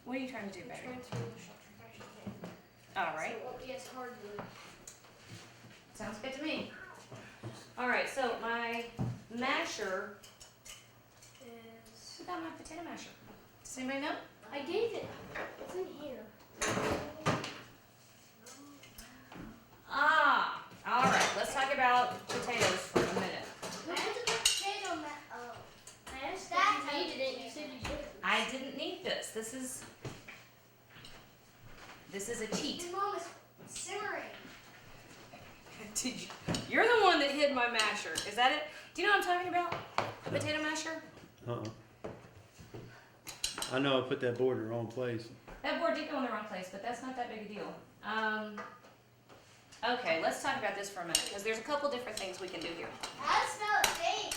C: What are you trying to do, baby? All right.
D: So it won't be as hard to
C: Sounds good to me. All right, so my masher
E: Is
C: who got my potato masher? Does anybody know?
D: I gave it. It's in here.
C: Ah, all right. Let's talk about potatoes for a minute.
D: Who put the potato I asked that you needed it. You said you didn't.
C: I didn't need this. This is a cheat.
D: Your mom is simmering.
C: Did you? You're the one that hid my masher. Is that it? Do you know what I'm talking about? A potato masher?
B: I know I put that board in the wrong place.
C: That board did go in the wrong place, but that's not that big a deal. Okay, let's talk about this for a minute, because there's a couple different things we can do here.
D: How to spell it fake?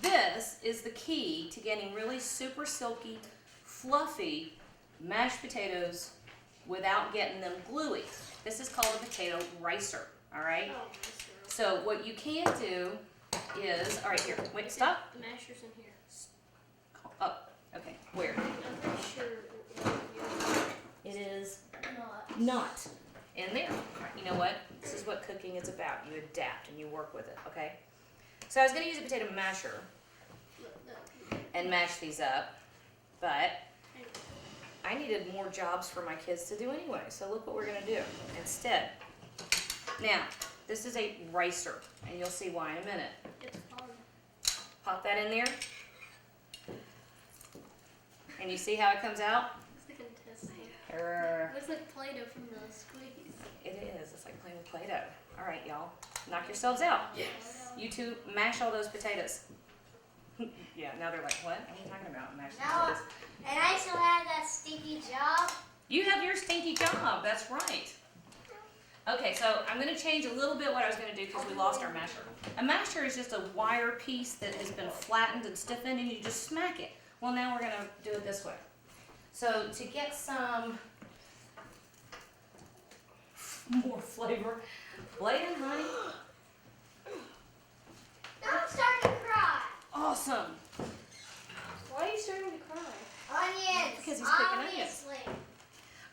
C: This is the key to getting really super silky, fluffy mashed potatoes without getting them gluey. This is called a potato ricer, all right?
E: oh,
C: So what you can do is, all right, here, wait, stop.
E: the masher's in here.
C: Oh, okay, where?
E: I'm pretty sure
C: It is
D: Not.
C: not in there. You know what? This is what cooking is about. You adapt and you work with it, okay? So I was going to use a potato masher and mash these up, but I needed more jobs for my kids to do anyway. So look what we're going to do instead. Now, this is a ricer, and you'll see why in a minute.
E: it's hard.
C: Pop that in there. And you see how it comes out?
E: It's like an intestine.
C: Err.
E: Looks like Play-Doh from the squeeze.
C: It is. It's like playing with Play-Doh. All right, y'all. Knock yourselves out.
E: Yes.
C: You two mash all those potatoes. Yeah, now they're like, what are you talking about? Mash the
D: Now,
C: potatoes.
D: and I still have that stinky job.
C: You have your stinky job. That's right. Okay, so I'm going to change a little bit what I was going to do because we lost our masher. A masher is just a wire piece that has been flattened and stiffened, and you just smack it. Well, now we're going to do it this way. So to get some more flavor, Bladen, honey,
D: Now I'm starting to cry.
C: awesome.
E: Why are you starting to cry?
D: Onions.
C: Because he's picking onions.
D: obviously.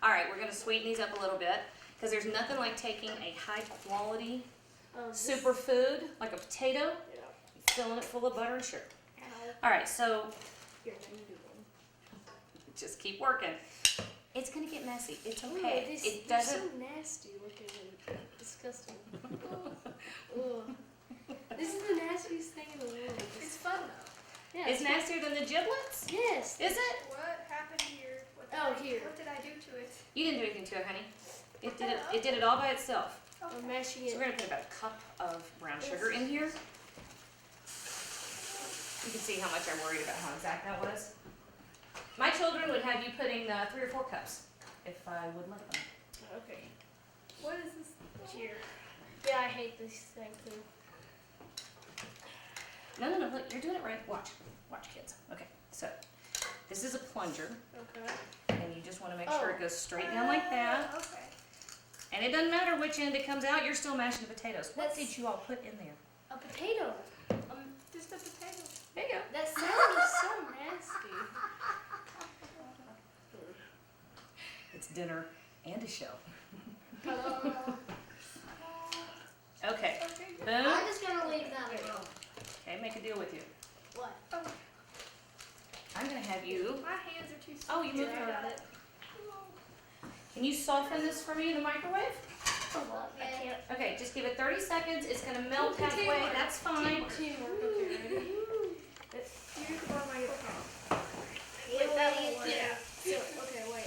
C: All right, we're going to sweeten these up a little bit because there's nothing like taking a high quality superfood like a potato,
E: Yeah.
C: filling it full of butter and sugar.
E: Ow.
C: All right, so
E: Here, let me do one.
C: just keep working. It's going to get messy. It's
E: Ooh,
C: okay.
E: this,
C: It
E: they're
C: doesn't.
E: so nasty looking and disgusting. Ugh. This is the nastiest thing in the world. It's fun though. Yeah.
C: It's nastier than the giblets?
E: Yes.
C: Is it?
E: What happened here?
C: Here.
E: What did I do to it?
C: You didn't do anything to it, honey. It did it. It did it all by itself.
E: I'm mashing
C: So
E: it.
C: we're going to put about a cup of brown sugar in here. You can see how much I worried about how exact that was. My children would have you putting 3 or 4 cups if I would let them.
E: Okay. What is this here? Yeah, I hate this thing too.
C: No, look, you're doing it right. Watch, kids. Okay, so this is a plunger,
E: Okay.
C: and you just want to make sure it goes straight down like that.
E: Okay.
C: And it doesn't matter which end it comes out, you're still mashing the potatoes. What
E: That's-
C: did you all put in there?
E: A potato. Just a potato.
C: There you go.
E: That sound is so nasty.
C: It's dinner and a show.
D: Uh,
C: Okay,
E: Okay.
C: boom.
D: I'm just gonna leave that alone.
C: Okay, make a deal with you.
D: What?
C: I'm gonna have you.
E: My hands are too
C: Oh, you moved
E: dry.
C: around it. Can you soften this for me in the microwave?
E: I can't.
C: Okay, just give it 30 seconds. It's gonna melt halfway. That's fine.
E: Teamwork. Okay, ready? Here's where am I gonna come?
D: Wait,
E: that will work. Yeah. Okay, wait.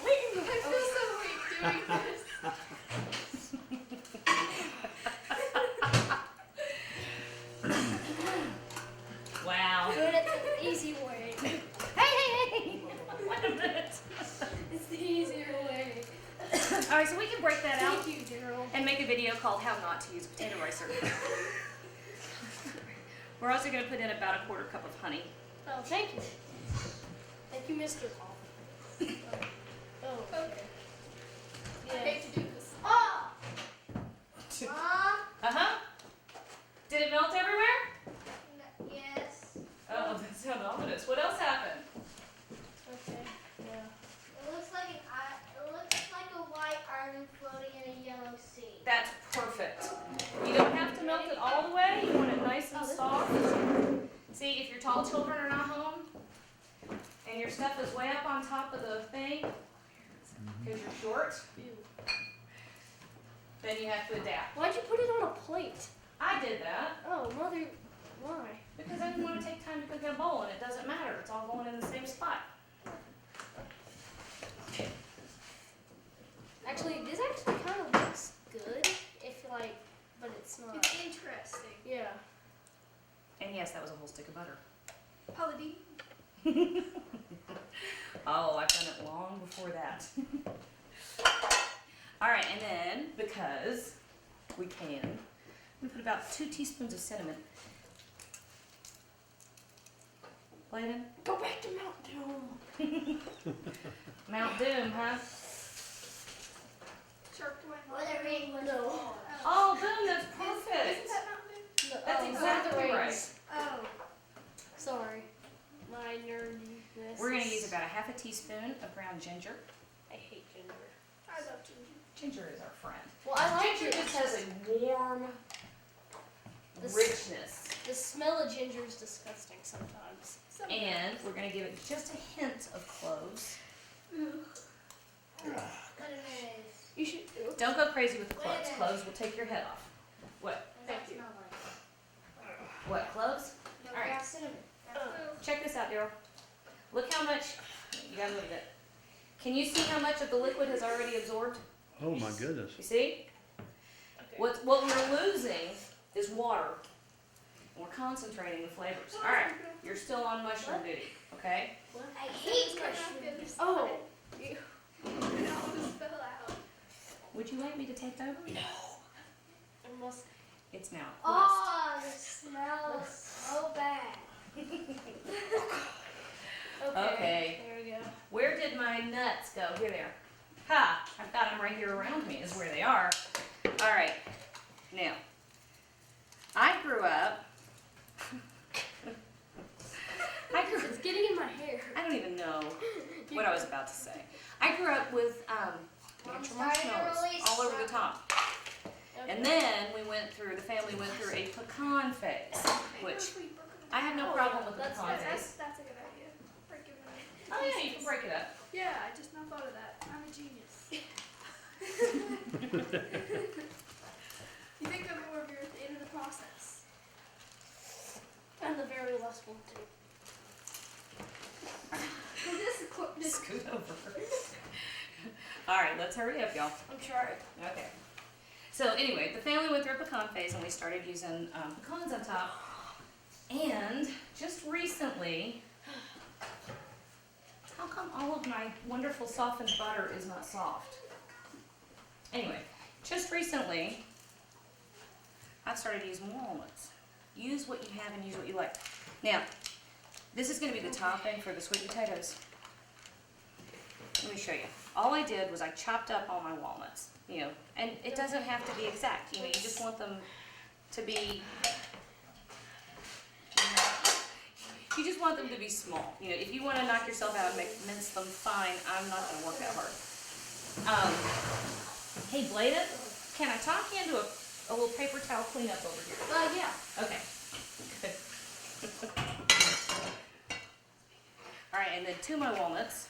E: I feel so weak doing this.
C: Wow.
D: Good at the easy way.
C: Hey! Wait a minute.
D: It's the easier way.
C: All right, so we can break that out
D: Thank you, Gerald.
C: and make a video called "How Not to Use Potato Ricer." We're also gonna put in about a 1/4 cup of honey.
D: Oh, thank you. Thank you, Mr. Paul. Oh.
E: Okay. I
D: Yeah.
E: hate to do this.
D: Oh! Mom?
C: Uh-huh. Did it melt everywhere?
D: Yes.
C: Oh, that sounds ominous. What else happened?
D: Okay. Yeah. It looks like a white island floating in a yellow sea.
C: That's perfect. You don't have to melt it all the way. You want it nice and soft. See, if your tall children are not home and your stuff is way up on top of the thing because you're short, then you have to adapt.
D: Why'd you put it on a plate?
C: I did that
D: Oh, Mother, why?
C: because I didn't want to take time to cook in a bowl, and it doesn't matter. It's all going in the same spot.
D: Actually, this actually kind of looks good, if like, but it's not.
E: It's interesting.
D: Yeah.
C: And yes, that was a whole stick of butter.
E: Paladine.
C: Oh, I've done it long before that. All right, and then, because we can, we put about 2 teaspoons of cinnamon. Bladen?
D: Go back to Mount Doom.
C: Mount Doom, huh?
E: Sharp one.
D: Where the rain was. No.
C: Oh, boom, that's
E: Isn't
C: perfect.
E: that Mountain
C: That's
D: Oh,
C: exactly
D: Lord of the
C: right.
D: Rings.
E: Dew? Oh.
D: Sorry. My nerdiness.
C: We're gonna use about a 1/2 teaspoon of ground ginger.
D: I hate ginger.
E: I love ginger.
C: Ginger is our friend.
D: Well, I like
C: Ginger
D: it
C: just has
D: because
C: a warm
D: This-
C: richness.
D: the smell of ginger is disgusting sometimes.
C: And we're gonna give it just a hint of cloves.
D: You should.
C: Don't go crazy with the cloves. Cloves will take your head off. What?
D: Thank you.
C: What, cloves?
D: No,
C: All right.
D: grass cinnamon.
C: Check this out, Daryl. Look how much, you gotta look at it. Can you see how much of the liquid has already absorbed?
B: Oh my goodness.
C: You see?
D: Okay.
C: What we're losing is water. And we're concentrating the flavors. All right, you're still on mushroom duty, okay?
D: I hate mushrooms. Oh.
E: I don't want to spill out.
C: Would you like me to take over?
D: Unless.
C: It's now.
D: Oh, the smell is so bad.
C: Okay.
D: There we go.
C: Where did my nuts go? Here they are. Ha! I've got them right here around me is where they are. All right. Now, I grew up.
D: It's getting in my hair.
C: I don't even know what I was about to say. I grew up with natural marshmallows all over the top. And then the family went through a pecan phase, which I have no problem with the pecan phase.
E: That's a good idea. For giving it
C: Oh yeah, you can break it up.
E: Yeah, I just now thought of that. I'm a genius. You think of more of your at the end of the process.
D: And the very last one too.
E: This
C: Scoot over. All right, let's hurry up, y'all.
D: I'm trying.
C: Okay. So anyway, the family went through a pecan phase, and we started using pecans on top. And just recently, how come all of my wonderful softened butter is not soft? Anyway, just recently, I've started using walnuts. Use what you have and use what you like. Now, this is going to be the topping for the sweet potatoes. Let me show you. All I did was I chopped up all my walnuts, and it doesn't have to be exact. You just want them to be, you just want them to be small. If you want to knock yourself out and mince them fine, I'm not going to work that hard. Hey, Bladen, can I talk you into a little paper towel cleanup over here?
D: Yeah.
C: Okay. Good. All right, and and then 2 of my walnuts,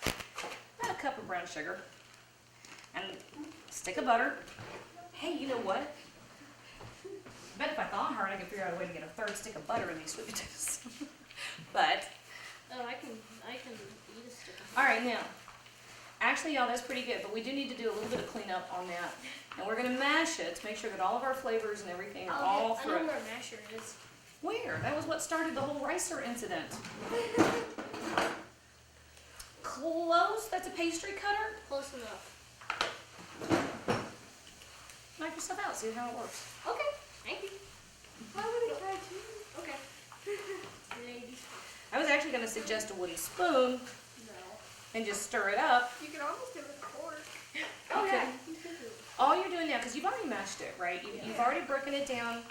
C: about a cup of brown sugar, and a stick of butter. Hey, you know what? I bet if I thought hard, I could figure out a way to get a 3rd stick of butter in these sweet potatoes. But,
D: Oh, I can eat a stick.
C: all right, now, actually, y'all, that's pretty good, but we do need to do a little bit of cleanup on that. And we're gonna mash it to make sure that all of our flavors and everything are all
D: I
C: through.
D: know where a masher is.
C: Where? That was what started the whole ricer incident. Close? That's a pastry cutter?
D: Close enough.
C: Knock yourself out, see how it works.
D: Okay, thank you. Why would it try to? Okay. Lady.
C: I was actually gonna suggest a wooden spoon
D: No.
C: and just stir it up.
E: You can almost do it with a fork.
D: Oh
C: Okay.
D: yeah. You could do it.
C: All you're doing now, because you've already mashed it, right? You've already broken it down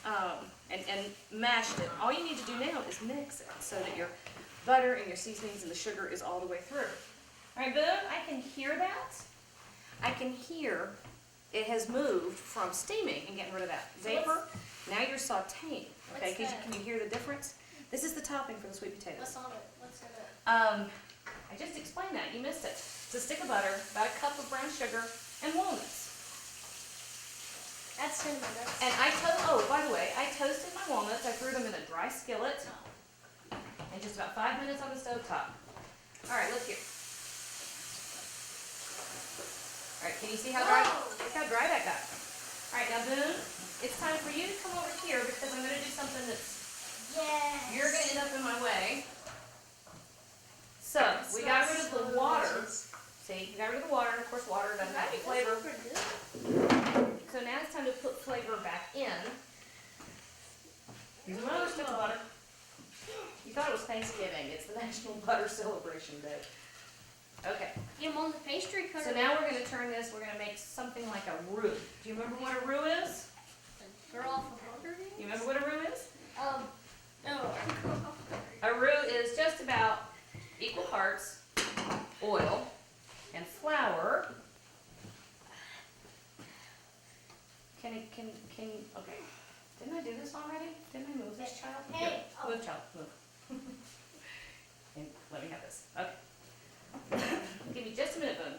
C: and mashed it. All you need to do now is mix it so that your butter and your seasonings and the sugar is all the way through. All right, Boone, I can hear that. I can hear it has moved from steaming and getting rid of that vapor. Now you're sauteing. Okay,
D: What's that?
C: can you hear the difference? This is the topping for the sweet potatoes.
D: What's on it? What's in it?
C: I just explained that. You missed it. It's a stick of butter, about a cup of brown sugar, and walnuts.
D: That's cinnamon. That's.
C: And by the way, I toasted my walnuts. I threw them in a dry skillet. And just about 5 minutes on the stove top. All right, look here. All right, can you see how dry? Look how dry that got. All right, now Boone, it's time for you to come over here because I'm going to do something that's
D: Yes.
C: you're going to end up in my way. So we got rid of the water. See, you got rid of the water, and of course water doesn't have any flavor. So now it's time to put flavor back in. Use another stick of butter. You thought it was Thanksgiving. It's the National Butter Celebration Day. Okay.
D: Get them on the pastry cutter.
C: So now we're going to turn this, we're going to make something like a roux. Do you remember what a roux is?
D: The girl off of Hunger Games?
C: You remember what a roux is?
D: No.
C: A roux is just about equal parts oil and flour. Okay. Didn't I do this already? Didn't I move this child?
D: Hey,
C: Here,
D: oh.
C: move child, move. And let me have this. Okay. Give me just a minute, Boone.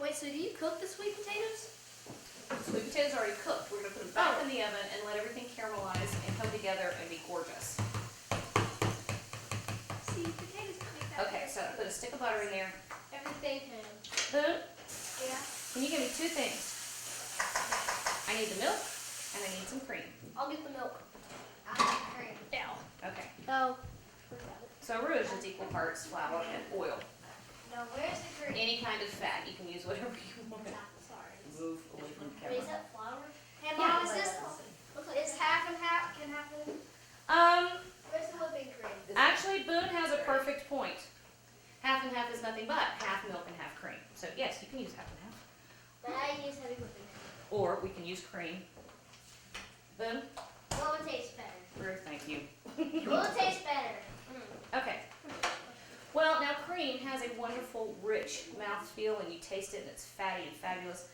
D: Wait, so do you cook the sweet potatoes?
C: Sweet potatoes are already cooked. We're gonna put them back in the oven and let everything caramelize and come together and be gorgeous.
E: See, potatoes can make that.
C: Okay, so I put a stick of butter in there.
D: Everything can.
C: Boone,
E: Yeah.
C: can you give me 2 things? I need the milk and I need some cream.
D: I'll get the milk. I'll get the cream. Yeah.
C: Okay.
D: Oh.
C: So a roux is just equal parts flour and oil.
D: No, where's the cream?
C: Any kind of fat. You can use whatever you want.
D: Sorry.
C: Move away from the
D: Wait, is
C: camera.
D: that flour? Hey,
C: Yeah.
D: Mom, is this? Look like
E: Is half and half can happen.
D: Where's the whipping cream?
C: Actually, Boone has a perfect point. Half and half is nothing but half milk and half cream. So yes, you can use half and half.
D: But I use heavy whipping cream.
C: Or we can use cream. Boone,
D: What would taste better?
C: Ruth, thank you.
D: What would taste better?
C: Okay. Well, now cream has a wonderful, rich mouthfeel, and you taste it, and it's fatty and fabulous.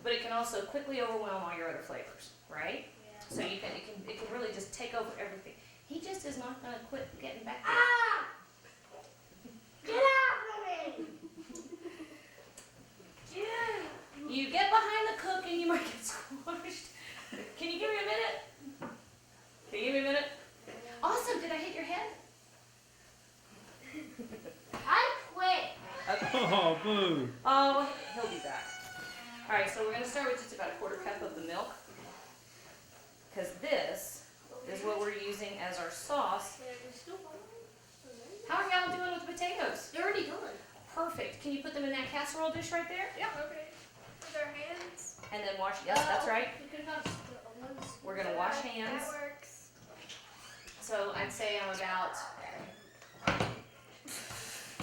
C: But it can also quickly overwhelm all your other flavors, right?
D: Yeah.
C: So it can really just take over everything. He just is not going to quit getting back there.
D: Ah! Get out of me!
C: You get behind the cook, and you might get squashed. Can you give me a minute? Can you give me a minute? Awesome. Did I hit your head?
D: I quit.
C: Okay.
B: Oh, boo.
C: Oh, he'll be back. All right, so we're going to start with just about a 1/4 cup of the milk, because this is what we're using as our sauce. How are y'all doing with the potatoes?
D: They're already done.
C: Perfect. Can you put them in that casserole dish right there?
E: Yeah. Okay. With our hands.
C: And then wash. Yes, that's right.
D: You could have one.
C: We're going to wash hands.
E: That works.
C: So I'd say I'm about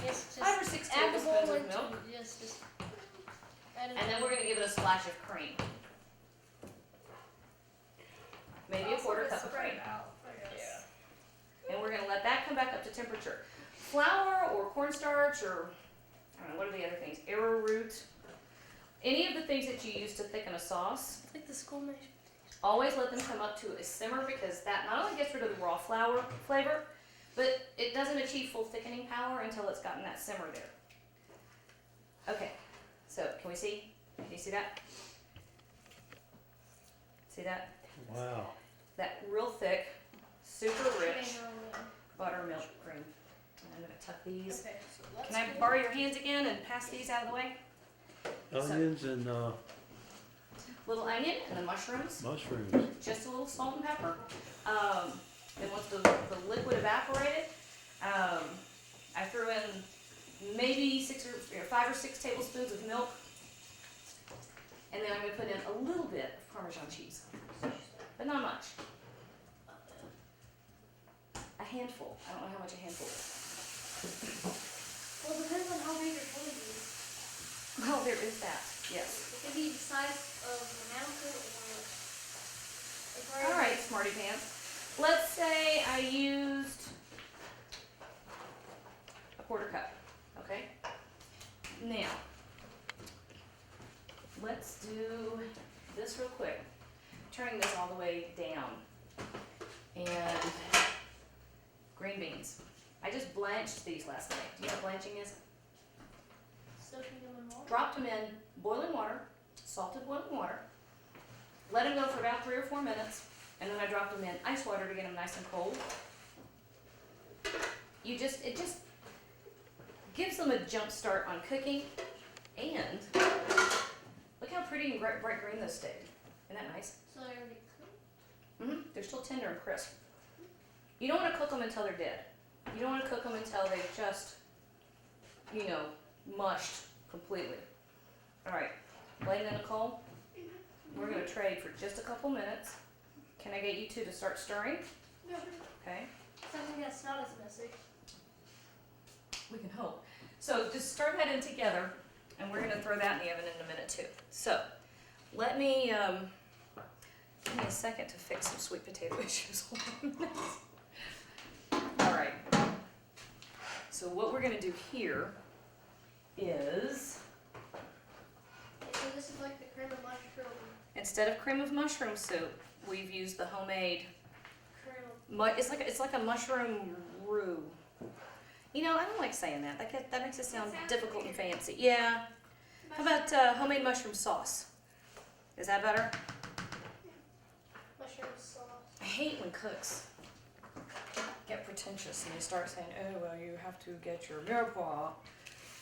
D: Yes, just
C: 5 or 6
D: add the
C: tablespoons
D: bowl
C: of
D: into
C: milk.
D: just add it.
C: And then we're going to give it a splash of cream. Maybe a
E: Also
C: 1/4
E: to
C: cup of
E: spread
C: cream.
E: out, I guess.
C: And we're going to let that come back up to temperature. Flour or cornstarch or, I don't know, what are the other things? Arrowroot. Any of the things that you use to thicken a sauce,
D: It's like the school mash.
C: always let them come up to a simmer because that not only gets rid of the raw flour flavor, but it doesn't achieve full thickening power until it's gotten that simmer there. Okay, so can we see? Can you see that? See that?
B: Wow.
C: That real thick, super rich
E: Macaroni.
C: buttermilk cream. And I'm gonna tuck these.
D: Okay, so let's
C: Can I borrow your hands again and pass these out of the way?
B: Onions and
C: Little onion and the mushrooms,
B: mushrooms.
C: just a little salt and pepper. Then once the liquid evaporated, I threw in maybe 5 or 6 tablespoons of milk. And then I'm gonna put in a little bit of Parmesan cheese, but not much. A handful. I don't know how much a handful is.
D: Well, it depends on how big your toy is.
C: Well, there is that. Yes.
D: It can be the size of the mountain or.
C: All right, smarty pants. Let's say I used a 1/4 cup. Okay. Now, let's do this real quick. Turning this all the way down. And green beans. I just blanched these last night. Do you know what blanching is?
D: Soaking them in water.
C: Dropped them in boiling water, salted boiling water. Let them go for about 3 or 4 minutes, and then I dropped them in ice water to get them nice and cold. It just gives them a jump start on cooking, and look how pretty and bright green those stayed. Isn't that nice?
D: So they're already cooked.
C: They're still tender and crisp. You don't want to cook them until they're dead. You don't want to cook them until they've just, mushed completely. All right, Blaine and Nicole, we're going to trade for just a couple minutes. Can I get you two to start stirring?
E: No.
C: Okay,
D: Something that's not as messy.
C: we can hope. So just stir that in together, and we're going to throw that in the oven in a minute too. So let me, give me a second to fix some sweet potato issues. All right. So what we're going to do here is,
D: So this is like the cream of mushroom.
C: instead of cream of mushroom soup, we've used the homemade.
D: Cream of.
C: It's like a mushroom roux. I don't like saying that. That makes it sound
E: Sounds
C: difficult and
E: weird.
C: fancy. Yeah. How about homemade mushroom sauce? Is that better?
D: Mushroom sauce.
C: I hate when cooks get pretentious and they start saying, "Oh well, you have to get your mirepoix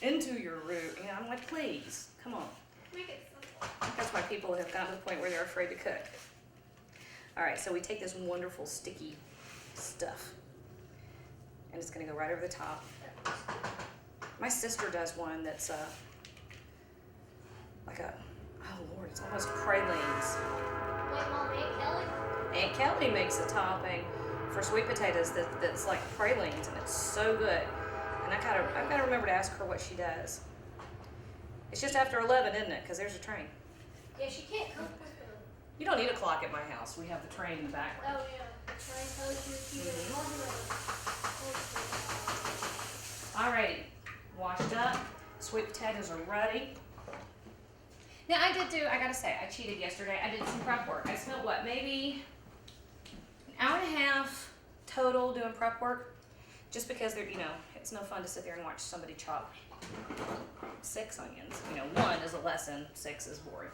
C: into your roux." I'm like, please, come on.
E: Make it simple.
C: That's why people have gotten to the point where they're afraid to cook. All right, so we take this wonderful sticky stuff, and it's gonna go right over the top. My sister does one that's like a, oh Lord, it's almost pralines.
D: Wait, Mom, Aunt Kelly?
C: Aunt Kelly makes a topping for sweet potatoes that's like pralines, and it's so good. And I've gotta remember to ask her what she does. It's just after 11, isn't it? Because there's a train.
D: Yeah, she can't cook with the.
C: You don't need a clock at my house. We have the train in the background.
D: Oh, yeah. Try and tell you
C: Alrighty, washed up. Sweet potatoes are ready. Now I gotta say, I cheated yesterday. I did some prep work. I spent maybe an hour and a half total doing prep work, just because it's no fun to sit there and watch somebody chop 6 onions. 1 is a lesson, 6 is boring.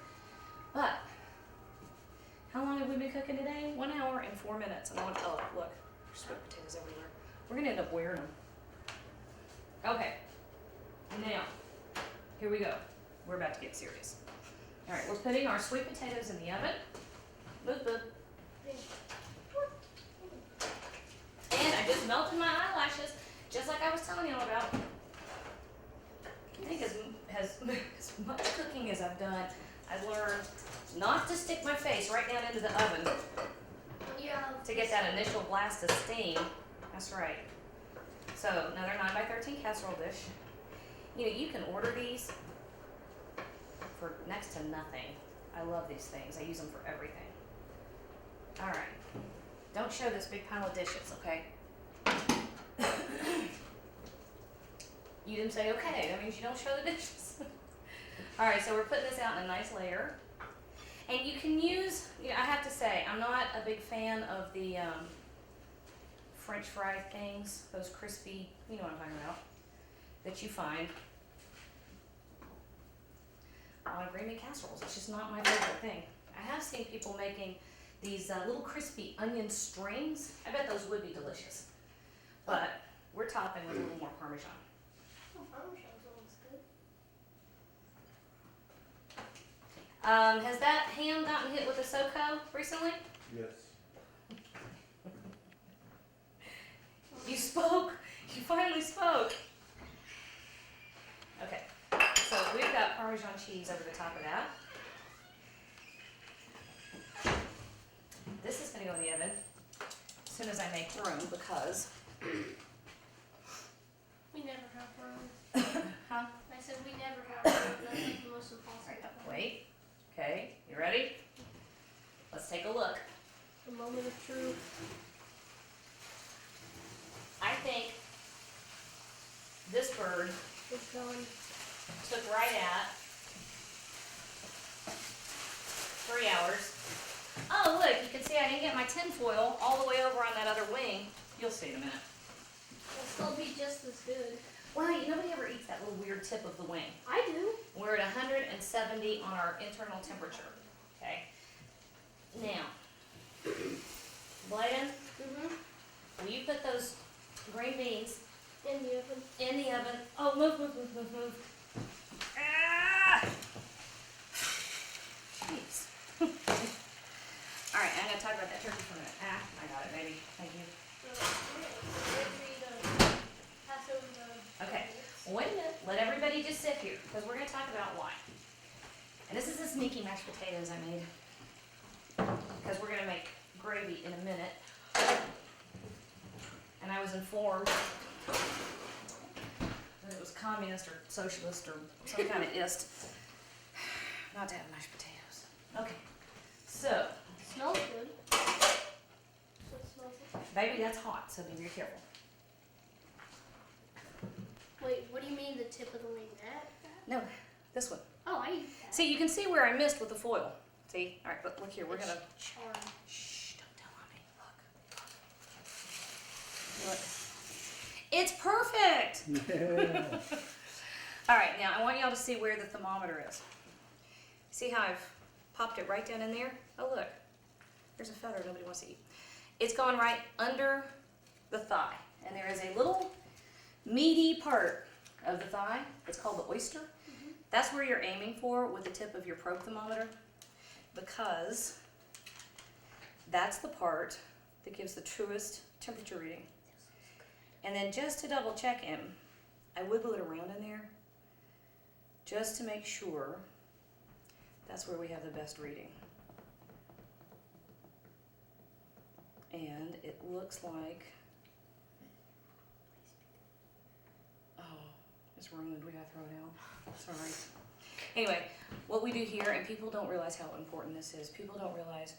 C: But how long have we been cooking today? 1 hour and 4 minutes. And look, there's sweet potatoes everywhere. We're gonna end up wearing them. Okay, now, here we go. We're about to get serious. All right, we're putting our sweet potatoes in the oven. Boop, boop. And I just melted my eyelashes, just like I was telling you about. I think as much cooking as I've done, I've learned not to stick my face right down into the oven to get that initial blast of steam. That's right. So another 9x13 casserole dish. You can order these for next to nothing. I love these things. I use them for everything. All right. Don't show this big pile of dishes, okay? You didn't say okay. That means you don't show the dishes. All right, so we're putting this out in a nice layer. And you can use, I have to say, I'm not a big fan of the French fry things, those crispy, you know what I'm talking about, that you find on green bean casseroles. It's just not my favorite thing. I have seen people making these little crispy onion strings. I bet those would be delicious. But we're topping with a little more Parmesan.
D: Oh, Parmesan looks good.
C: Has that ham gotten hit with a SoCo recently?
F: Yes.
C: You spoke. You finally spoke. Okay. So we've got Parmesan cheese over the top of that. This is going to go in the oven as soon as I make room because.
D: We never have room.
C: Huh?
D: I said we never have room. That's like the most impossible.
C: Wait. Okay. You ready? Let's take a look.
D: The moment of truth.
C: I think this bird
D: It's going.
C: took right at 3 hours. Oh, look, you can see I didn't get my tin foil all the way over on that other wing. You'll see in a minute.
D: It'll still be just as good.
C: Well, nobody ever eats that little weird tip of the wing.
D: I do.
C: We're at 170 on our internal temperature, okay? Now, Bladen, will you put those green beans
D: In the oven.
C: in the oven? Oh, move. Ah! Jeez. All right, I'm gonna talk about that turkey for a minute. I got it, baby. Thank you.
D: Pass over the.
C: Okay. Wait a minute. Let everybody just sit here because we're gonna talk about why. And this is the sneaky mashed potatoes I made because we're gonna make gravy in a minute. And I was informed that it was communist or socialist or some kind of ist not to have mashed potatoes. Okay. So,
D: Smells good. What smells like?
C: baby, that's hot, so be very careful.
D: Wait, what do you mean the tip of the wing? That?
C: No, this one.
D: Oh, I eat that.
C: See, you can see where I missed with the foil. See? All right, but look here. We're gonna.
D: Charred.
C: Shh! Don't tell mommy. Look. Look. It's perfect. All right, now I want y'all to see where the thermometer is. See how I've popped it right down in there? Oh look, there's a feather nobody wants to eat. It's gone right under the thigh, and there is a little meaty part of the thigh. It's called the oyster. That's where you're aiming for with the tip of your probe thermometer, because that's the part that gives the truest temperature reading. And then just to double check him, I wiggle it around in there just to make sure that's where we have the best reading. And it looks like, oh, it's ruined, we gotta throw it out. Sorry. Anyway, what we do here, and people don't realize how important this is, people don't realize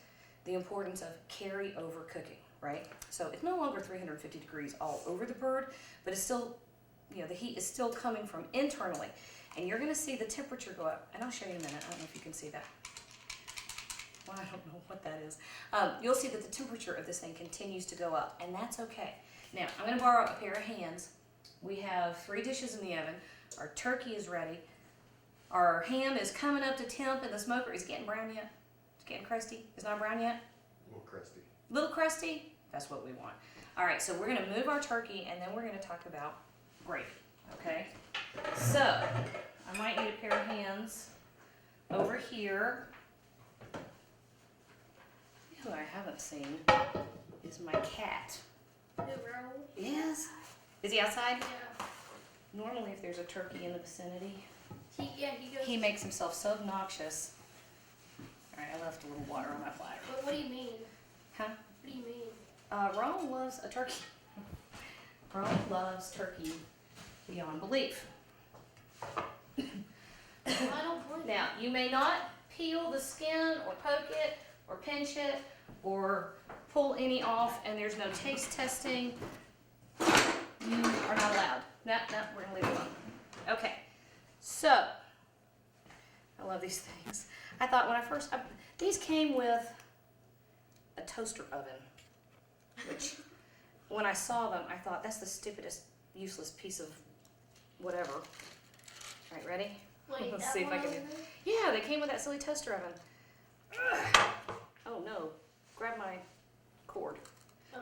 C: the importance of carry over cooking, right? So it's no longer 350 degrees all over the bird, but it's still, you know, the heat is still coming from internally. And you're gonna see the temperature go up, and I'll show you in a minute. I don't know if you can see that. Well, I don't know what that is. You'll see that the temperature of this thing continues to go up, and that's okay. Now, I'm gonna borrow a pair of hands. We have 3 dishes in the oven. Our turkey is ready. Our ham is coming up to temp, and the smoker is getting brown yet. It's getting crusty. It's not brown yet.
F: A little crusty.
C: Little crusty. That's what we want. All right, so we're gonna move our turkey, and then we're gonna talk about gravy. Okay. So I might need a pair of hands over here. Who I haven't seen is my cat. Yes. Is he outside?
D: Yeah.
C: Normally, if there's a turkey in the vicinity,
D: He goes.
C: he makes himself so obnoxious. All right, I left a little water on my platter.
D: What do you mean?
C: Huh?
D: What do you mean?
C: Ron loves a turkey. Ron loves turkey beyond belief.
D: I don't believe
C: Now, you may not peel the skin or poke it or pinch it or pull any off, and there's no taste testing. You are not allowed. No, we're gonna leave it alone. Okay, so, I love these things. I thought when I first, these came with a toaster oven, which when I saw them, I thought that's the stupidest, useless piece of whatever. All right, ready?
D: Wait,
C: Let's
D: that
C: see if I
D: one
C: can
D: over
C: do-
D: there?
C: Yeah, they came with that silly toaster oven. Ugh. Oh no! Grab my cord. No,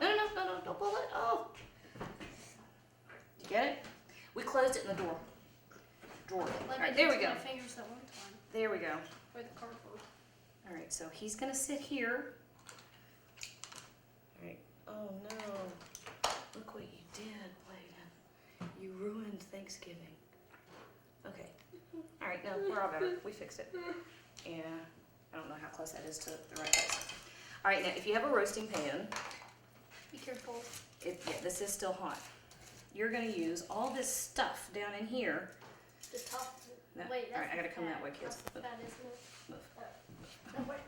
C: don't pull it. Oh. Did you get it? We closed it in the door. Drawer.
D: Like
C: All right,
D: I
C: there
D: did
C: we
D: to
C: go.
D: my fingers that one time.
C: There we go.
D: Or the cardboard.
C: All right, so he's gonna sit here. All right. Oh no! Look what you did, Bladen. You ruined Thanksgiving. Okay. All right, no, we're all better. We fixed it. Yeah. I don't know how close that is to the right place. All right, now if you have a roasting pan,
D: Be careful.
C: yeah, this is still hot. You're gonna use all this stuff down in here.
D: The top.
C: No,
D: Wait,
C: all right,
D: that's
C: I gotta
D: the
C: come that
D: fat.
C: way, kids.
D: That's the
C: Move.
D: fat, isn't it?
C: Move.
D: No, wait.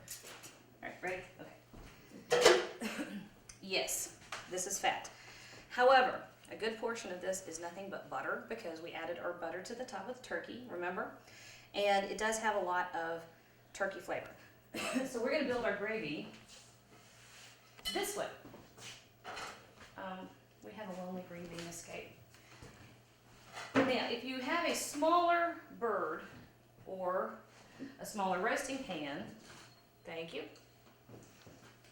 C: All right, ready? Okay. Yes, this is fat. However, a good portion of this is nothing but butter because we added our butter to the top of the turkey, remember? And it does have a lot of turkey flavor. So we're gonna build our gravy this way. We have a lonely green bean escape. Now, if you have a smaller bird or a smaller roasting pan, thank you,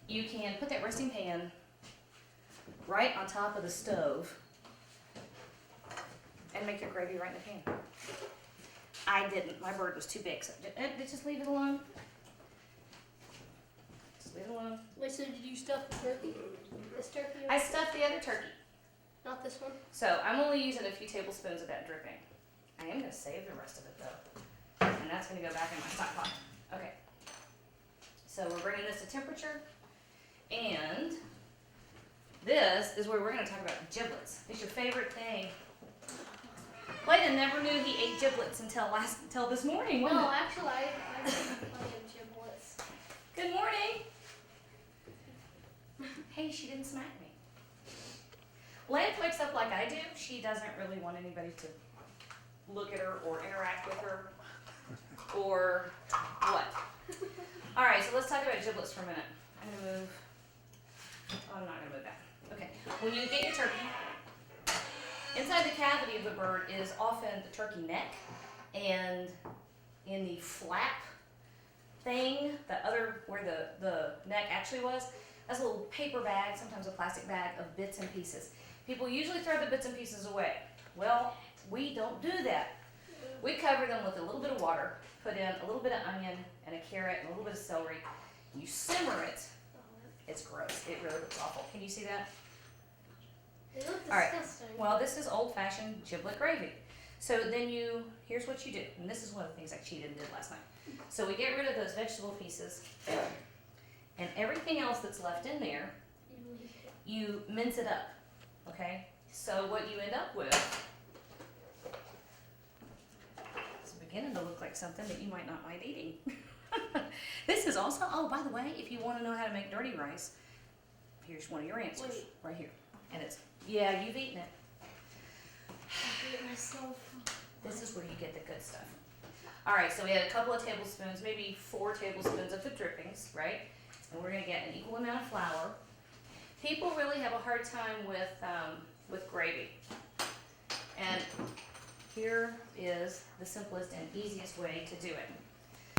C: you can put that roasting pan right on top of the stove and make your gravy right in the pan. I didn't. My bird was too big, so just leave it alone. Just leave it alone.
D: Wait, so did you stuff the turkey? This turkey?
C: I stuffed the other turkey,
D: Not this one?
C: so I'm only using a few tablespoons of that dripping. I am going to save the rest of it though, and that's going to go back in my stock pot. Okay. So we're bringing this to temperature, and this is where we're going to talk about giblets. It's your favorite thing. Clayton never knew he ate giblets until this morning, wasn't
D: No,
C: it?
D: actually, I made plenty of giblets.
C: Good morning. Hey, she didn't smack me. Lance wakes up like I do. She doesn't really want anybody to look at her or interact with her or what. All right, so let's talk about giblets for a minute. I'm gonna move. Oh, I'm not gonna move that. Okay. When you get your turkey, inside the cavity of the bird is often the turkey neck, and in the flap thing, where the neck actually was, that's a little paper bag, sometimes a plastic bag of bits and pieces. People usually throw the bits and pieces away. Well, we don't do that. We cover them with a little bit of water, put in a little bit of onion and a carrot and a little bit of celery. You simmer it. It's gross. It really looks awful. Can you see that?
D: They look
C: All right.
D: disgusting.
C: Well, this is old-fashioned giblet gravy. So then here's what you do, and this is one of the things I cheated and did last night. So we get rid of those vegetable pieces, and everything else that's left in there, you mince it up, okay? So what you end up with, it's beginning to look like something that you might not mind eating. This is also, oh, by the way, if you want to know how to make dirty rice, here's one of your answers,
D: Wait.
C: right here. And it's, yeah, you've eaten it.
D: I did it myself.
C: This is where you get the good stuff. All right, so we had a couple of tablespoons, maybe 4 tablespoons of the drippings, right? And we're gonna get an equal amount of flour. People really have a hard time with gravy. And here is the simplest and easiest way to do it.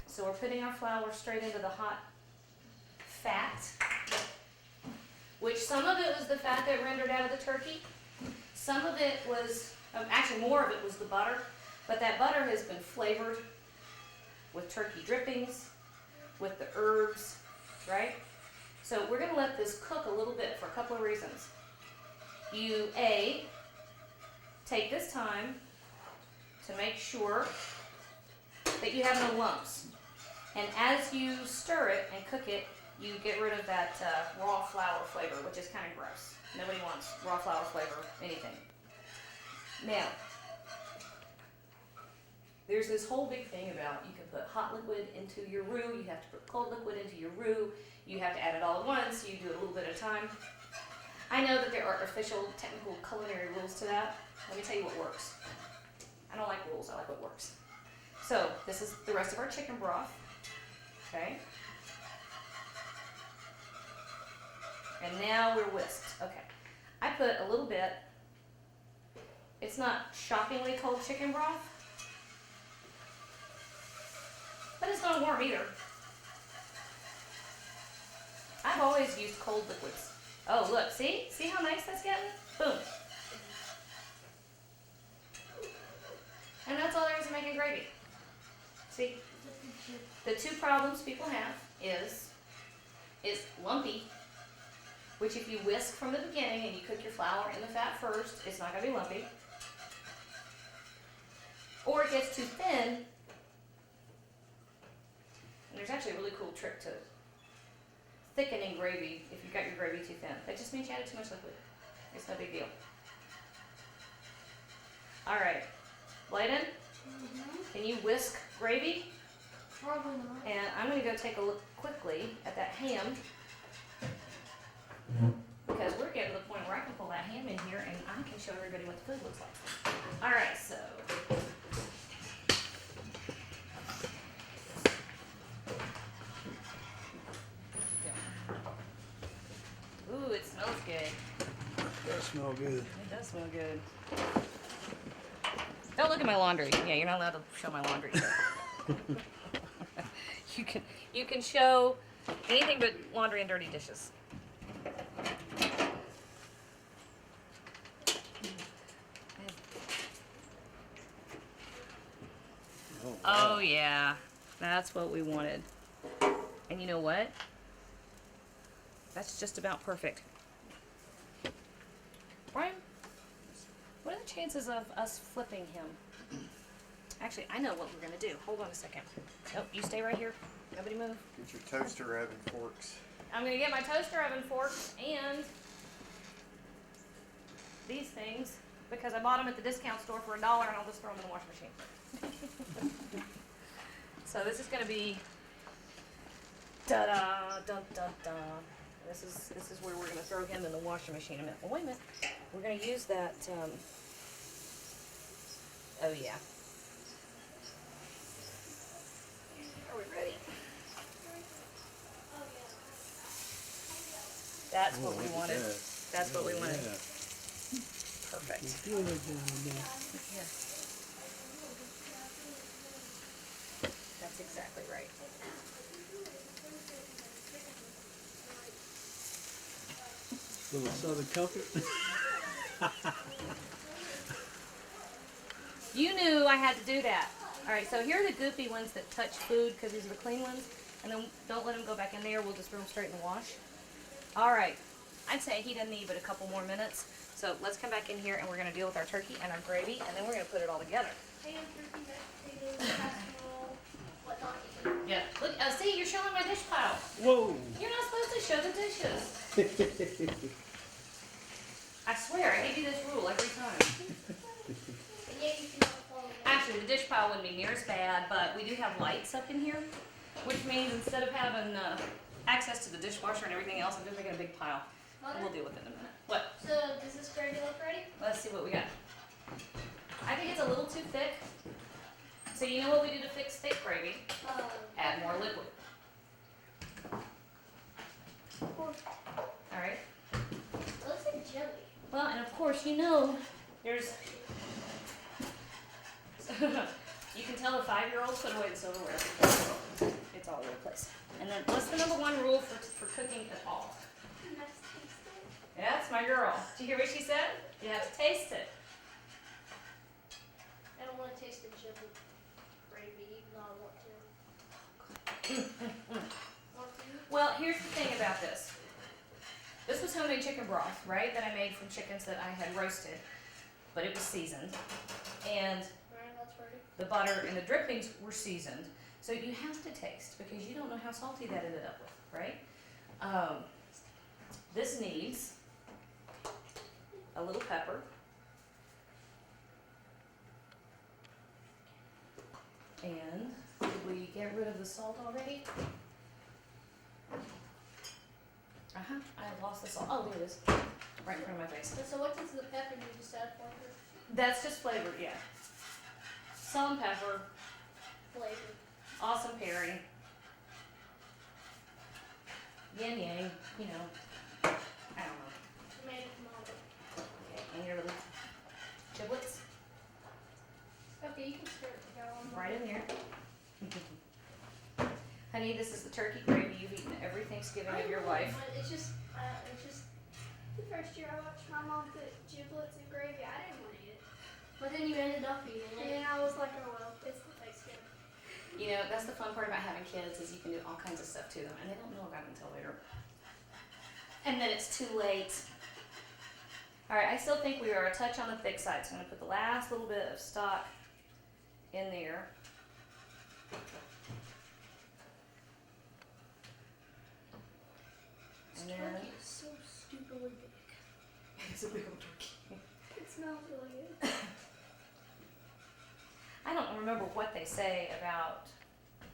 C: So we're putting our flour straight into the hot fat, which some of it was the fat that rendered out of the turkey. Some of it was, actually more of it was the butter, but that butter has been flavored with turkey drippings, with the herbs, right? So we're gonna let this cook a little bit for a couple of reasons. You, take this time to make sure that you have no lumps. And as you stir it and cook it, you get rid of that raw flour flavor, which is kind of gross. Nobody wants raw flour flavor, anything. Now, there's this whole big thing about you can put hot liquid into your roux, you have to put cold liquid into your roux, you have to add it all at once, you do it a little bit at a time. I know that there are official technical culinary rules to that. Let me tell you what works. I don't like rules, I like what works. So, this is the rest of our chicken broth, okay? And now we're whisked, okay. I put a little bit. It's not shockingly cold chicken broth, but it's not warm either. I've always used cold liquids. Oh, look, see? See how nice that's getting? Boom. And that's all there is to making gravy. See? The two problems people have is lumpy, which if you whisk from the beginning and you cook your flour in the fat first, it's not going to be lumpy. Or it gets too thin. And there's actually a really cool trick to thickening gravy if you've got your gravy too thin. That just means you added too much liquid. It's no big deal. All right, Bladen, can you whisk gravy?
D: Probably not.
C: And I'm going to go take a look quickly at that ham, because we're getting to the point where I can pull that ham in here and I can show everybody what the food looks like. All right, so. Ooh, it smells good.
B: That smell good.
C: It does smell good. Don't look at my laundry. Yeah, you're not allowed to show my laundry. You can show anything but laundry and dirty dishes. Oh yeah, that's what we wanted. And you know what? That's just about perfect. Brian, what are the chances of us flipping him? Actually, I know what we're gonna do. Hold on a second. Nope, you stay right here. Nobody move.
F: Get your toaster oven forks.
C: I'm gonna get my toaster oven forks and these things because I bought them at the discount store for $1 and I'll just throw them in the washing machine. So this is gonna be da-da, dun-dun-dun. This is where we're gonna throw him in the washing machine in a minute. Oh, wait a minute. We're gonna use that, oh yeah. Are we ready? That's what we wanted. That's what we wanted. Perfect. Yeah. That's exactly right.
B: Little Southern Comfort.
C: You knew I had to do that. All right, so here are the goopy ones that touch food because these are the clean ones. And then don't let them go back in there. We'll just throw them straight in the wash. All right. I'd say he doesn't need but a couple more minutes. So let's come back in here and we're going to deal with our turkey and our gravy, and then we're going to put it all together.
E: Ham, turkey, mashed potatoes, casserole, whatnot.
C: Yeah. Look, see, you're showing my dish pile.
B: Whoa!
C: You're not supposed to show the dishes. I swear, I give you this rule every time.
E: And yet you cannot follow that.
C: Actually, the dish pile wouldn't be near as bad, but we do have lights up in here, which means instead of having access to the dishwasher and everything else, I'm just making a big pile. And we'll deal with it in a minute. What?
E: So, does this gravy look ready?
C: Let's see what we got. I think it's a little too thick. So you know what we do to fix thick gravy? Add more liquid. All right.
E: It looks like jelly.
C: Well, and of course, you know, there's. You can tell the 5-year-olds put away the silverware. It's all over the place. And then, what's the number one rule for cooking at all?
E: You must taste it.
C: Yeah, that's my girl. Did you hear what she said? You have to taste it.
E: I don't want to taste the jelly gravy, even though I want to. Want to?
C: Well, here's the thing about this. This was homemade chicken broth, right? That I made from chickens that I had roasted, but it was seasoned. And
E: Alright, that's ready.
C: the butter and the drippings were seasoned. So you have to taste because you don't know how salty that ended up with, right? This needs a little pepper. And did we get rid of the salt already? I lost the salt. Oh, there it is. Right in front of my face.
E: So what does the pepper do just add flavor?
C: That's just flavor, yeah. Salt and pepper,
E: Flavor.
C: awesome pairing. Yin yang, you know. I don't know.
E: Tomato, tomato.
C: Honey, this is the turkey gravy you've eaten every Thanksgiving of your life.
E: But it's just the first year I watched my mom put giblets in gravy. I didn't want to eat it.
D: But then you ended up eating
E: And
D: it.
E: then I was like, oh well, it's the Thanksgiving.
C: You know, that's the fun part about having kids is you can do all kinds of stuff to them, and they don't know about it until later. And then it's too late. All right, I still think we are a touch on the thick side, so I'm gonna put the last little bit of stock in there. And then
D: Turkey is so stupidly big.
C: it's a big old turkey.
E: It smells really good.
C: I don't remember what they say about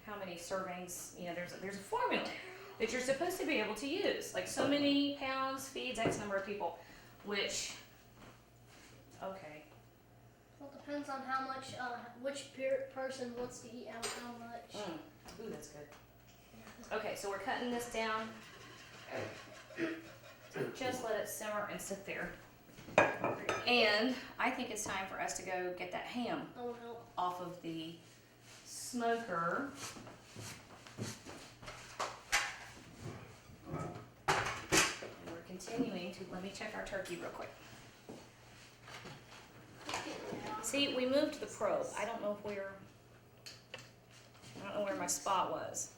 C: how many servings. You know, there's a formula that you're supposed to be able to use. Like so many pounds feeds X number of people, which, okay.
D: Well, it depends on how much, which person wants to eat how much.
C: Ooh, that's good. Okay, so we're cutting this down. Just let it simmer and sit there. And I think it's time for us to go get that ham
D: Oh no.
C: off of the smoker. And we're continuing to, let me check our turkey real quick. See, we moved the probe. I don't know where my spot was.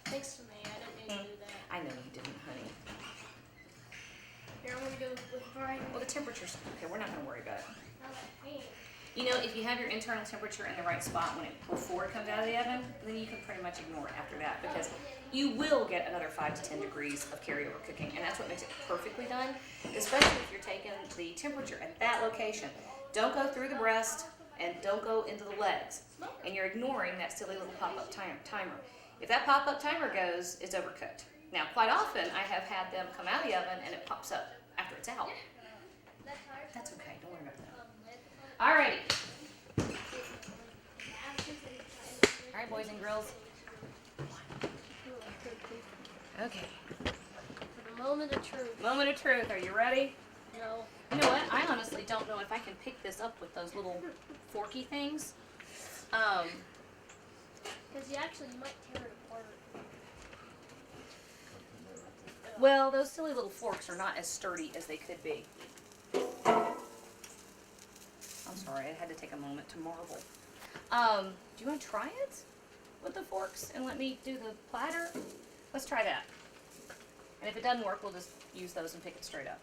D: Thanks to me. I didn't mean to do that.
C: I know you didn't, honey.
D: Here, I'm gonna go with Brian.
C: Well, the temperature's, okay, we're not gonna worry about it.
D: Okay.
C: You know, if you have your internal temperature in the right spot before it comes out of the oven, then you can pretty much ignore it after that because you will get another 5 to 10 degrees of carryover cooking, and that's what makes it perfectly done, especially if you're taking the temperature at that location. Don't go through the breast and don't go into the legs, and you're ignoring that silly little pop-up timer. If that pop-up timer goes, it's overcooked. Now, quite often, I have had them come out of the oven and it pops up after it's out. That's okay, don't worry about that. Alrighty. Alright, boys and girls. Okay.
D: For the moment of truth.
C: Moment of truth. Are you ready?
D: No.
C: You know what? I honestly don't know if I can pick this up with those little forky things.
D: Because you might tear it apart.
C: Well, those silly little forks are not as sturdy as they could be. I'm sorry, I had to take a moment to marvel. Do you want to try it with the forks and let me do the platter? Let's try that. And if it doesn't work, we'll just use those and pick it straight up.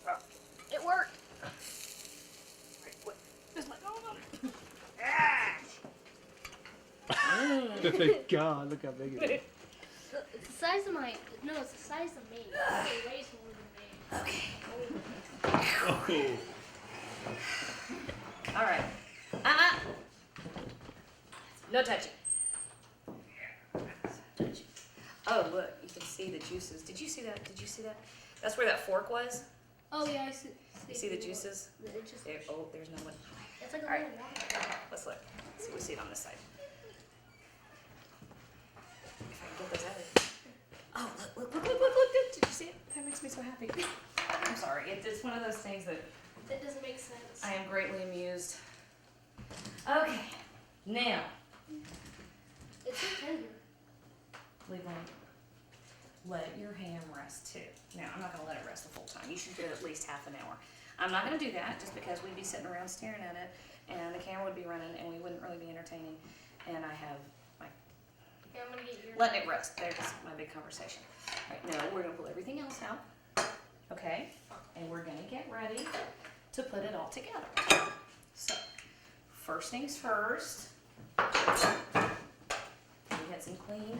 C: Oh, it worked. Right, what? Just let go of them.
B: God, look how big it is.
D: It's the size of my. No, it's the size of me. It weighs more than me.
C: Okay. All right. No touching. Oh, look, you can see the juices. Did you see that? Did you see that? That's where that fork was.
D: Oh yeah, I see.
C: You see the juices?
D: It's just.
C: There, oh, there's no one.
D: It's like a
C: All right.
D: little water.
C: Let's look. See, we see it on this side. If I can get those out of there. Oh, look. Did you see it? That makes me so happy. I'm sorry. It's one of those things that
D: That doesn't make sense.
C: I am greatly amused. Okay, now,
D: It's so tender.
C: Cleveland, let your ham rest too. Now, I'm not gonna let it rest the full time. You should give it at least half an hour. I'm not gonna do that just because we'd be sitting around staring at it and the camera would be running and we wouldn't really be entertaining. And I have my
D: Here, I'm gonna get your.
C: letting it rest. There's my big conversation. All right, now we're gonna pull everything else out. Okay, and we're gonna get ready to put it all together. So, first things first, we had some clean,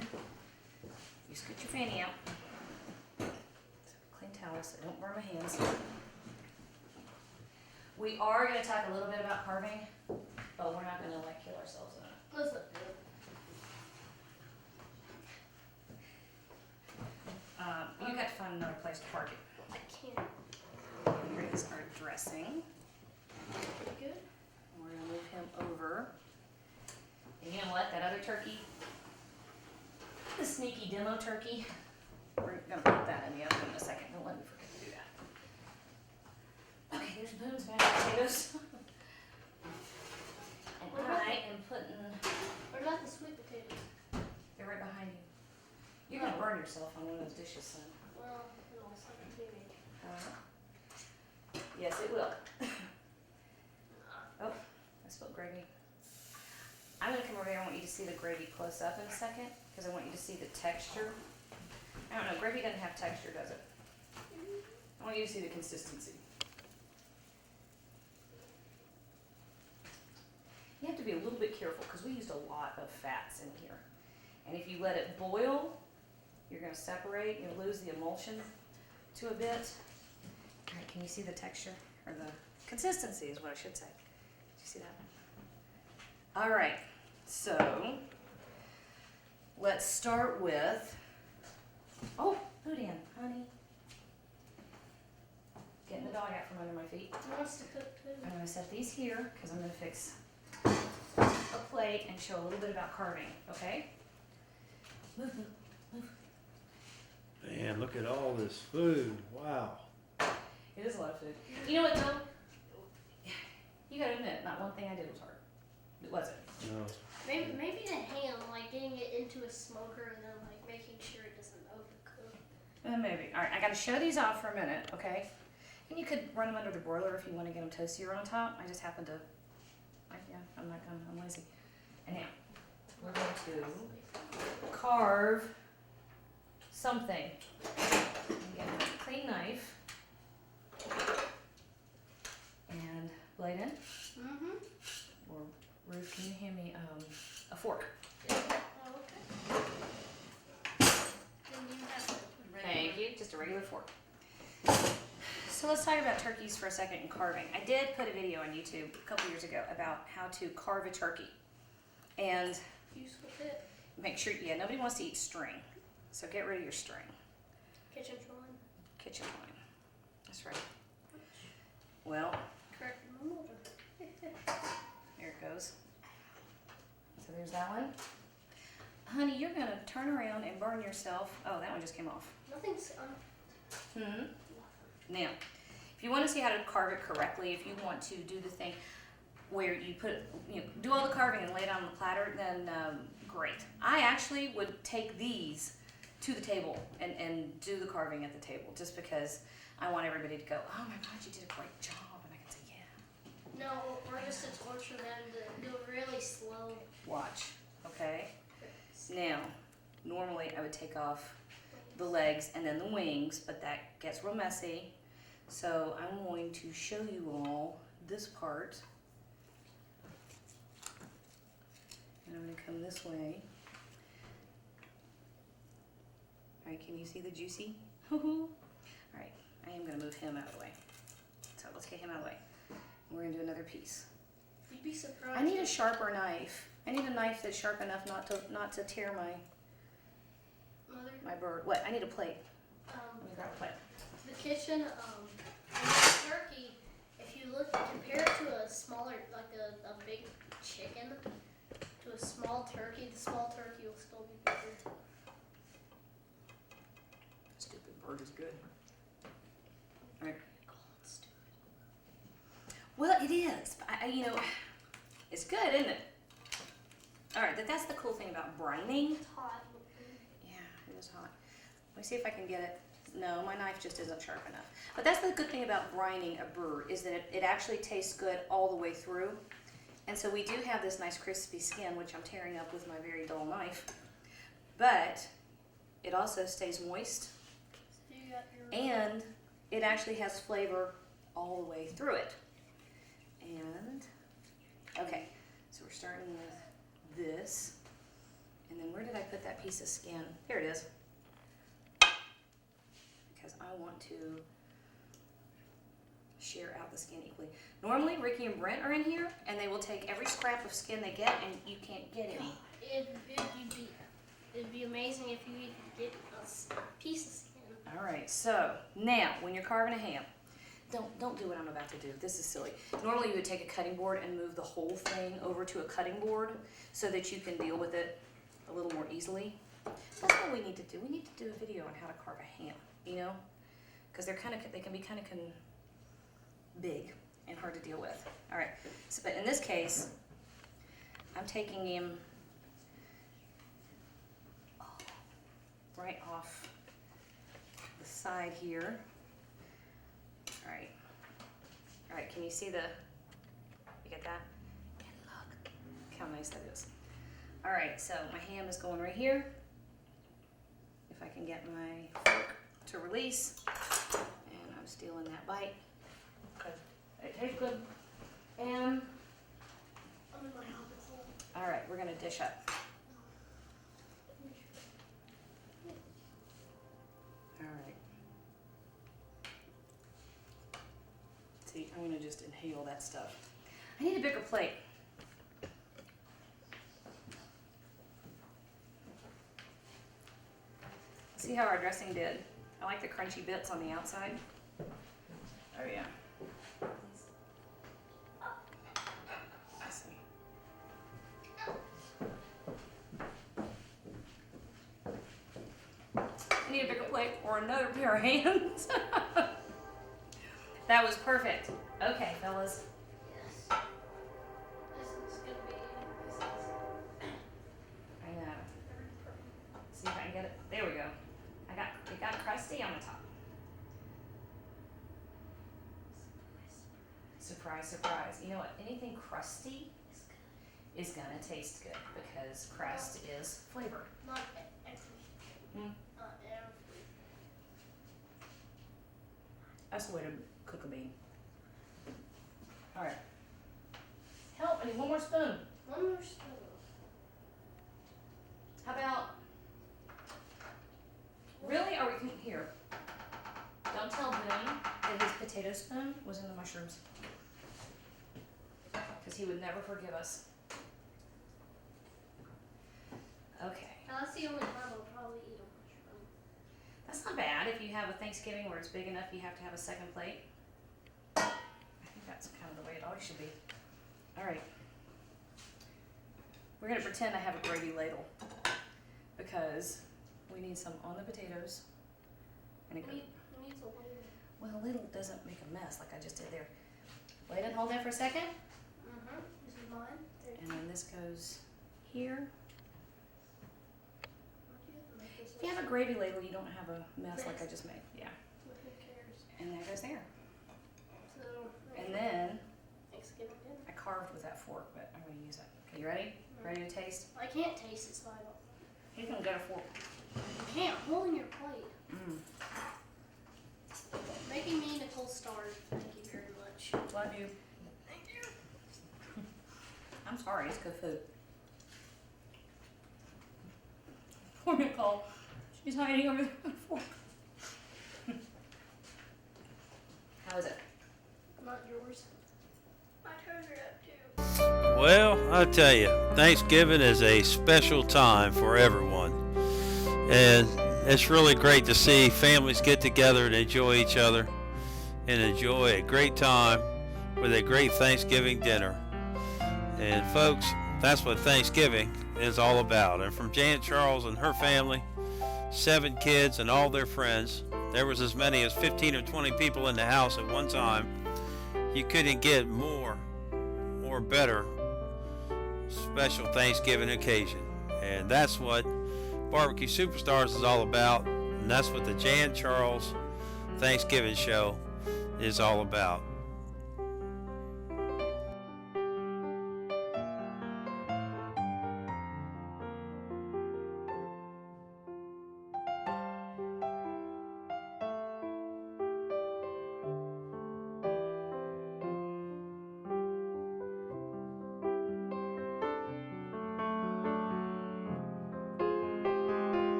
C: you scoot your fanny out, clean towels so I don't burn my hands. We are gonna talk a little bit about carving, but we're not gonna like kill ourselves in it.
D: Let's look good.
C: You got to find another place to park it.
D: I can't.
C: Here is our dressing.
D: Pretty good.
C: We're gonna move him over. And you know what? That other turkey, the sneaky demo turkey, we're gonna put that in the oven in a second. Don't let me forget to do that. Okay, there's Boone's mashed potatoes. yourself on one of those dishes, son.
D: Well, it'll suck it to me.
C: Yes, it will. Oh, I spilled gravy. I'm gonna come over here. I want you to see the gravy close up in a second, because I want you to see the texture. I don't know, gravy doesn't have texture, does it? I want you to see the consistency. You have to be a little bit careful, because we used a lot of fats in here. And if you let it boil, you're gonna separate, you'll lose the emulsion to a bit. All right, can you see the texture, or the consistency is what I should say. Did you see that? All right, so let's start with, oh, Boudin, honey. Getting the dog out from under my feet.
D: He wants to cook too.
C: I'm gonna set these here, because I'm gonna fix a plate and show a little bit about carving, okay? Move, move, move.
B: Man, look at all this food. Wow.
C: It is a lot of food. You know what though? You gotta admit, not one thing I did was hard. It wasn't.
B: No.
D: Maybe the ham, like getting it into a smoker and then like making sure it doesn't overcook.
C: Maybe. All right, I gotta show these off for a minute, okay? And you could run them under the broiler if you want to get them toastier on top. I just happen to, I'm lazy. And now, we're going to carve something. Get a clean knife. And blade in.
D: Mm-hmm.
C: Or Ruth, can you hand me a fork?
D: Oh, okay. Then you have to
C: Thank you. Just a regular fork. So let's talk about turkeys for a second and carving. I did put a video on YouTube a couple years ago about how to carve a turkey. And
D: useful tip.
C: make sure, nobody wants to eat string. So get rid of your string.
D: Kitchen drawing.
C: Kitchen line. That's right. Well,
D: Correct my mother.
C: here it goes. So there's that one. Honey, you're going to turn around and burn yourself. Oh, that one just came off.
D: Nothing's
C: Now, if you want to see how to carve it correctly, if you want to do the thing where you do all the carving and lay it on the platter, then great. I actually would take these to the table and do the carving at the table, just because I want everybody to go, oh my God, you did a great job, and I can say, yeah.
D: No, or just to torture them to do it really slow.
C: Watch, okay? Now, normally I would take off the legs and then the wings, but that gets real messy. So I'm going to show you all this part. And I'm going to come this way. All right, can you see the juicy? All right, I am going to move him out of the way. So let's get him out of the way. We're going to do another piece.
D: You'd be surprised.
C: I need a sharper knife. I need a knife that's sharp enough not to tear
D: Mother,
C: my bird. What? I need a plate.
D: um,
C: Let me grab a plate.
D: the kitchen, the turkey, if you compare it to a smaller, like a big chicken, to a small turkey, the small turkey will still be bigger.
C: Stupid bird is good. All right. Well, it is. But it's good, isn't it? All right, that's the cool thing about brining.
D: It's hot.
C: Yeah, it is hot. Let me see if I can get it. No, my knife just isn't sharp enough. But that's the good thing about brining a bird, is that it actually tastes good all the way through. And so we do have this nice crispy skin, which I'm tearing up with my very dull knife. But it also stays moist,
D: So you got your
C: and it actually has flavor all the way through it. And, okay, so we're starting with this. And then where did I put that piece of skin? Here it is. Because I want to share out the skin equally. Normally, Ricky and Brent are in here, and they will take every scrap of skin they get, and you can't get any.
D: It'd be amazing if you could get a piece of skin.
C: All right, so now when you're carving a ham, don't do what I'm about to do. This is silly. Normally you would take a cutting board and move the whole thing over to a cutting board so that you can deal with it a little more easily. That's what we need to do. We need to do a video on how to carve a ham, because they can be kind of big and hard to deal with. All right, so, but in this case, I'm taking him. right off the side here. All right. All right, can you see the, you get that? And look how nice that is. All right, so my ham is going right here. If I can get my fork to release, and I'm stealing that bite, because it tastes good. And,
D: I'm in my hobbit hole.
C: all right, we're gonna dish up. All right. See, I'm gonna just inhale that stuff. I need a bigger plate. See how our dressing did? I like the crunchy bits on the outside. Oh yeah. Let's see. I need a bigger plate or another pair of hands. That was perfect. Okay, fellas.
D: Yes. This is gonna be. This is.
C: I know. See if I can get it. There we go. It got crusty on the top. Surprise, surprise. You know what? Anything crusty is gonna taste good because crust is flavor.
D: Not every.
C: Hmm.
D: Not every.
C: That's the way to cook a bean. All right. Help! I need one more spoon.
D: One more spoon.
C: How about? Really? Are we here? Don't tell Boone that his potato spoon was in the mushrooms, because he would never forgive us. Okay.
D: That's the only time I'll probably eat a mushroom.
C: That's not bad if you have a Thanksgiving where it's big enough you have to have a second plate. I think that's kind of the way it always should be. All right. We're going to pretend I have a gravy ladle because we need some on the potatoes. And
D: It needs a little.
C: well, a ladle doesn't make a mess like I just did there. Wait and hold that for a second.
D: Mm-hmm. This is mine. There.
C: And then this goes here. If you have a gravy ladle, you don't have a mess like I just made. Yeah.
D: Who cares?
C: And there goes there.
D: So.
C: And then
D: Thanksgiving dinner.
C: I carved with that fork, but I'm going to use it. Okay, you ready? Ready to taste?
D: I can't taste it, so I don't.
C: You can get a fork.
D: You can't. I'm holding your plate.
C: Mm.
D: Making me Nicole Starr. Thank you very much.
C: Love you.
D: Thank you.
C: I'm sorry, it's good food. Poor Nicole. She's hiding over there with a fork. How is it?
D: Not yours.
E: My toes are up too.
A: Well, I tell you, Thanksgiving is a special time for everyone. And it's really great to see families get together and enjoy each other and enjoy a great time with a great Thanksgiving dinner. And folks, that's what Thanksgiving is all about. And from Janet Charles and her family, 7 kids and all their friends, there was as many as 15 or 20 people in the house at one time. You couldn't get more or better special Thanksgiving occasion. And that's what Barbecue Superstars is all about. And that's what the Jan Charles Thanksgiving show is all about.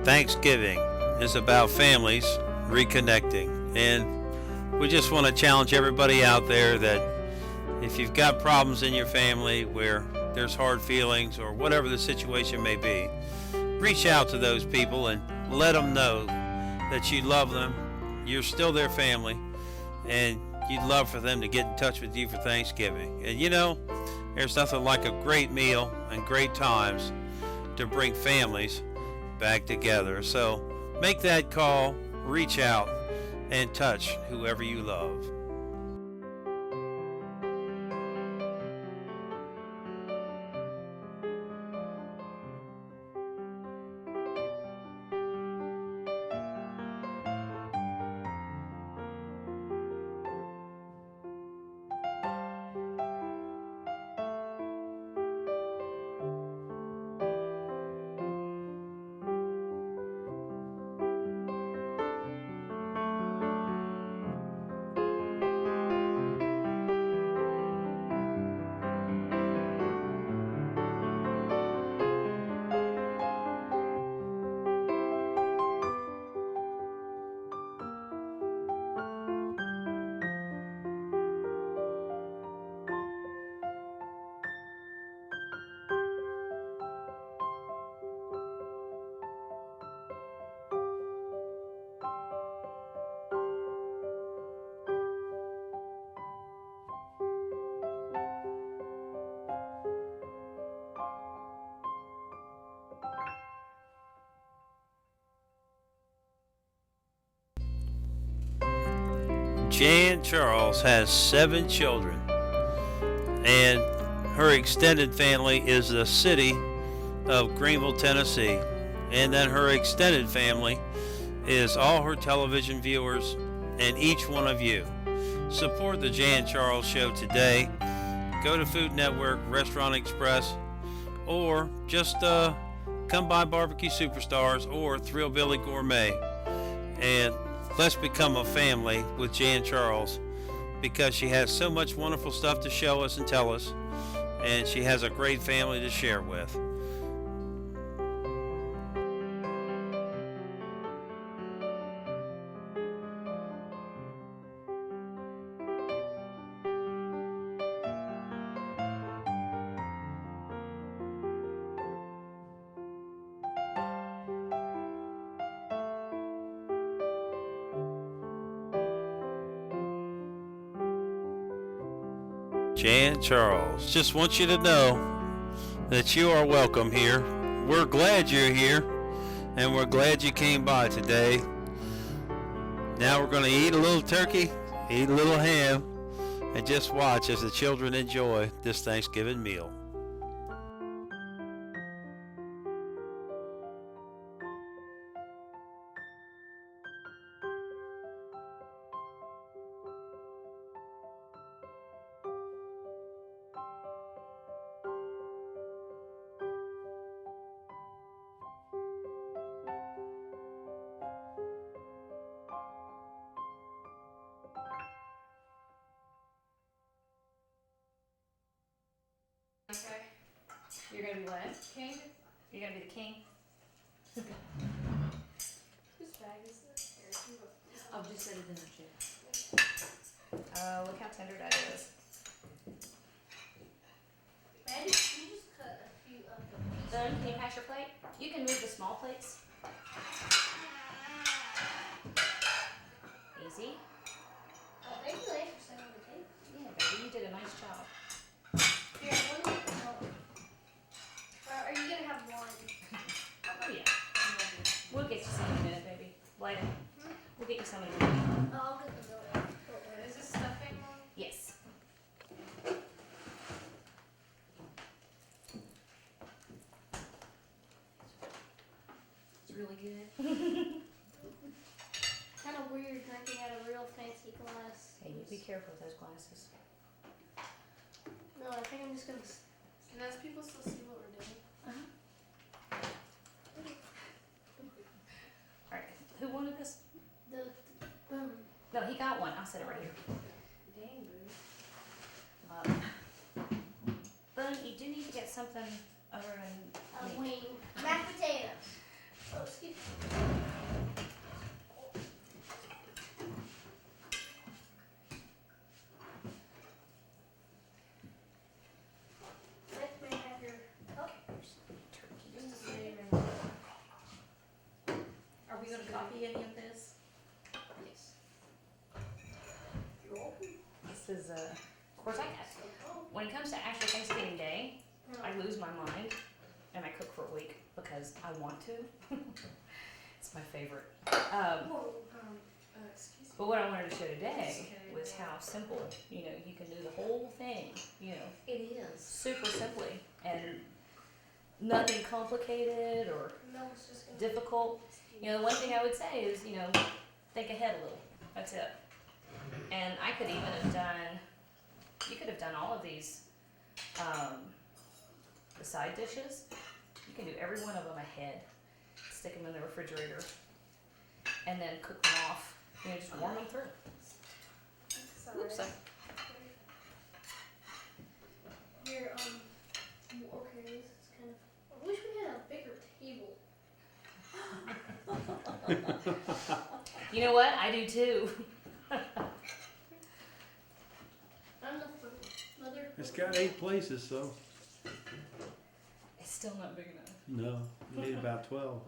A: Thanksgiving is about families reconnecting. And we just want to challenge everybody out there that if you've got problems in your family where there's hard feelings or whatever the situation may be, reach out to those people and let them know that you love them, you're still their family, and you'd love for them to get in touch with you for Thanksgiving. And you know, there's nothing like a great meal and great times to bring families back together. So make that call, reach out, and touch whoever you love. Jan Charles has 7 children, and her extended family is the city of Greenville, Tennessee. And then her extended family is all her television viewers and each one of you. Support the Jan Charles Show today. Go to Food Network, Restaurant Express, or just come by Barbecue Superstars or Thrill Billy Gourmet. And let's become a family with Jan Charles, because she has so much wonderful stuff to show us and tell us, and she has a great family to share with. Jan Charles just wants you to know that you are welcome here. We're glad you're here, and we're glad you came by today. Now we're going to eat a little turkey, eat a little ham, and just watch as the children enjoy this Thanksgiving meal.
C: Okay. You're gonna be what? King? You're gonna be the king?
E: Whose bag is this?
C: I'll just set it in the chair. Look how tender that is.
D: Man, you just cut a few of the pieces.
C: Son, can you pass your plate? You can move the small plates. Easy.
D: Oh, thank you, Lane, for sending the tape.
C: Yeah, baby, you did a nice job.
D: Here, one more. Or are you gonna have one?
C: Oh yeah. We'll get you some in a minute, baby. Lighten. We'll get you some in a minute.
D: Oh, I'll get the middle.
E: Is this stuffing one?
C: Yes. It's really good.
D: Kind of weird drinking out of real fancy glass.
C: Hey, you be careful with those glasses.
D: No, I think I'm just gonna.
E: Can those people still see what we're doing?
C: Alright, who wanted this?
D: The boom.
C: No, he got one. I'll set it right here.
E: Dang, boo.
C: But you do need to get something over in.
D: A wing. Mashed potatoes. Oh, excuse me. Next, may I have your cup? Just the name and-
C: Are we gonna copy any of this?
D: Yes. You're welcome.
C: This is, of course, when it comes to actual Thanksgiving Day, I lose my mind and I cook for a week because I want to. It's my favorite.
D: Excuse me.
C: But what I wanted to show today was how simple, you know, you can do the whole thing, you know,
D: It is.
C: super simply and nothing complicated or
D: No, it's just gonna.
C: difficult. You know, the one thing I would say is, you know, think ahead a little. That's it. And I could even have done, you could have done all of these, the side dishes. You can do every one of them ahead. Stick them in the refrigerator and then cook them off. You know, just warm them through. Oops, sorry.
D: Here, okay, this is kind of. I wish we had a bigger table.
C: You know what? I do too.
D: Not enough for mother.
B: It's got 8 places, so
C: It's still not big enough.
B: no, you need about 12.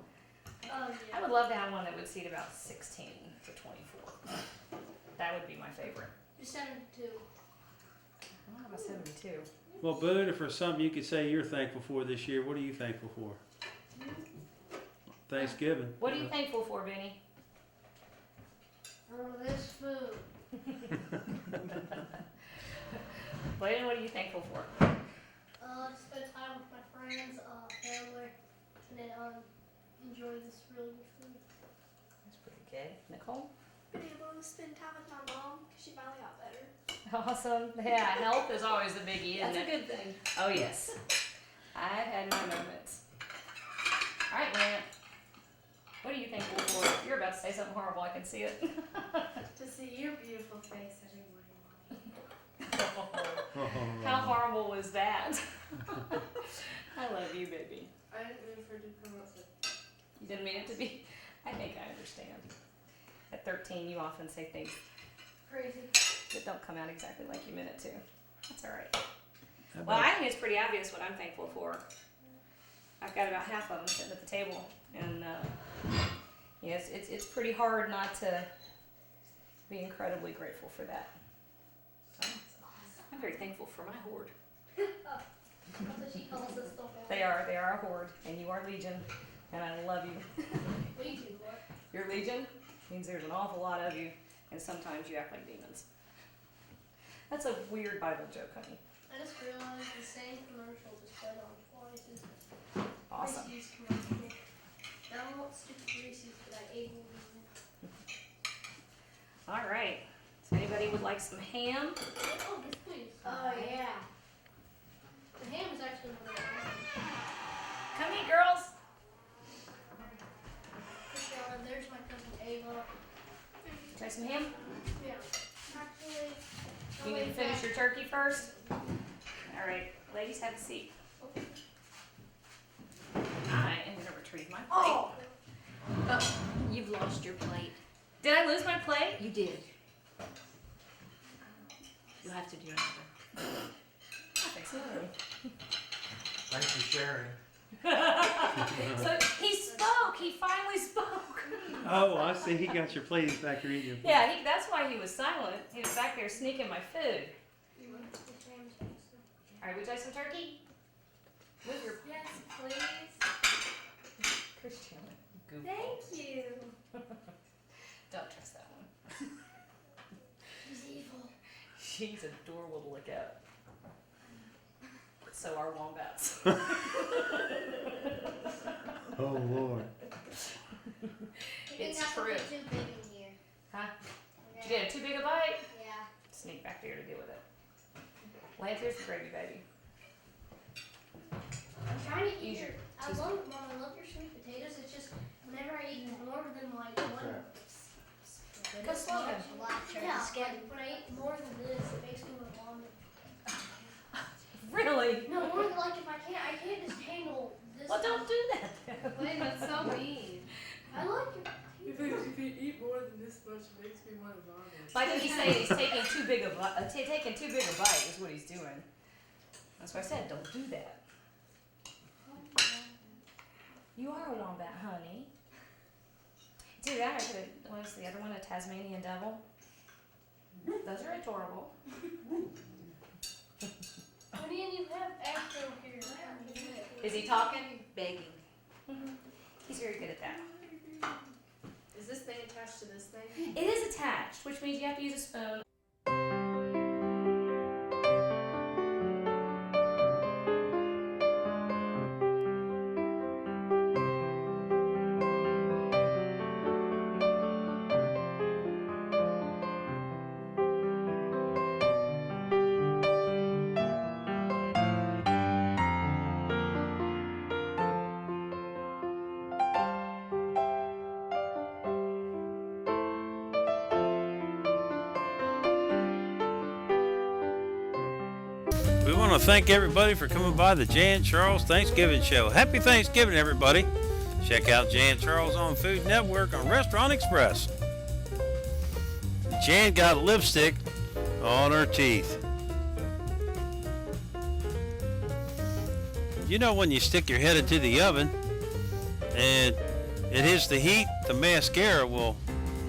C: I
D: Yeah.
C: would love to have one that would seat about 16 to 24. That would be my favorite.
D: Just send it to.
C: I don't have a 72.
B: Well, Boone, if there's something you could say you're thankful for this year, what are you thankful for? Thanksgiving.
C: What are you thankful for, Benny?
D: For this food.
C: Bladen, what are you thankful for?
D: To spend time with my friends, family, and then enjoy this really good food.
C: That's pretty good. Nicole?
E: Been able to spend time with my mom because she finally got better.
C: Awesome. Yeah, health is always a biggie, isn't it?
G: good thing.
C: Oh, yes. I've had my moments. All right, Lance. What are you thankful for? You're about to say something horrible. I can see it.
G: To see your beautiful face every morning.
C: How horrible was that? I love you, baby.
G: I didn't mean for it to come out so.
C: You didn't mean it to be. I think I understand. At 13, you often say things
D: Crazy.
C: that don't come out exactly like you meant it to. That's all right.
B: How
C: Well,
B: about-
C: I think it's pretty obvious what I'm thankful for. I've got about half of them sitting at the table, and yes, it's pretty hard not to be incredibly grateful for that. So, I'm very thankful for my horde.
D: That's what she calls us the whole.
C: They are a horde, and you are legion, and I love you.
D: We do what?
C: Your legion means there's an awful lot of you, and sometimes you act like demons. That's a weird Bible joke, honey.
D: I just realized the same commercial just played on twice. It's
C: Awesome.
D: Reese's commercial. I don't want stupid Reese's, but I ate one.
C: All right. So anybody would like some ham?
D: Oh, yes, please.
E: Oh yeah.
D: The ham is actually what I want.
C: Come eat, girls.
D: Christiana, there's my cousin Ava.
C: Try some ham.
D: Yeah.
E: Actually,
C: You need to finish your turkey first. All right, ladies, have a seat. I am gonna retrieve my plate.
G: Oh, you've lost your plate.
C: Did I lose my plate?
G: You did. You'll have to do another.
C: I think so.
F: Thanks for sharing.
C: So he spoke. He finally spoke.
B: Oh, I see. He got your plate. He's back here eating your food.
C: Yeah, that's why he was silent. He was back there sneaking my food. All right, would you like some turkey? Move your
E: yes, please.
C: Christian. Goofball.
E: Thank you.
C: Don't trust that one.
D: He's evil.
C: She's adorable to look at. So are wombats.
B: Oh, Lord.
C: It's
D: not to
C: true.
D: be too big in here.
C: Huh? Did you get too big a bite?
D: Yeah.
C: Sneak back there to deal with it. Lance, here's the gravy, baby.
D: I'm trying to eat
C: Use your
D: your. I love your sweet potatoes. It's just whenever I eat more than like one.
C: Go slow down.
D: Yeah, like when I eat more than this, it makes me want to vomit.
C: Really?
D: No, more than like if I can't just handle
C: Well, don't do that then.
G: Wait, that's so mean.
D: I like it.
H: If you eat more than this much, it makes me want to vomit.
C: Like he's saying he's taking too big a bite is what he's doing. That's why I said don't do that. You are a wombat, honey. Dude, I could have. What was the other one? A Tasmanian devil. Those are adorable.
D: Honey, and you have Afro here.
C: Is he talking?
G: Begging.
C: He's very good at that.
G: Is this thing attached to this thing?
C: It is attached, which means you have to use a spoon.
A: We want to thank everybody for coming by the Jan Charles Thanksgiving Show. Happy Thanksgiving, everybody. Check out Jan Charles on Food Network on Restaurant Express. Jan got lipstick on her teeth. You know when you stick your head into the oven and it hits the heat, the mascara will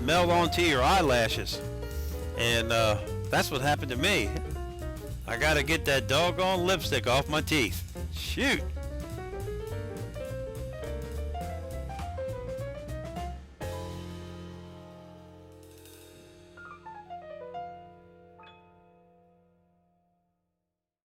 A: melt onto your eyelashes. And that's what happened to me. I gotta get that doggone lipstick off my teeth. Shoot.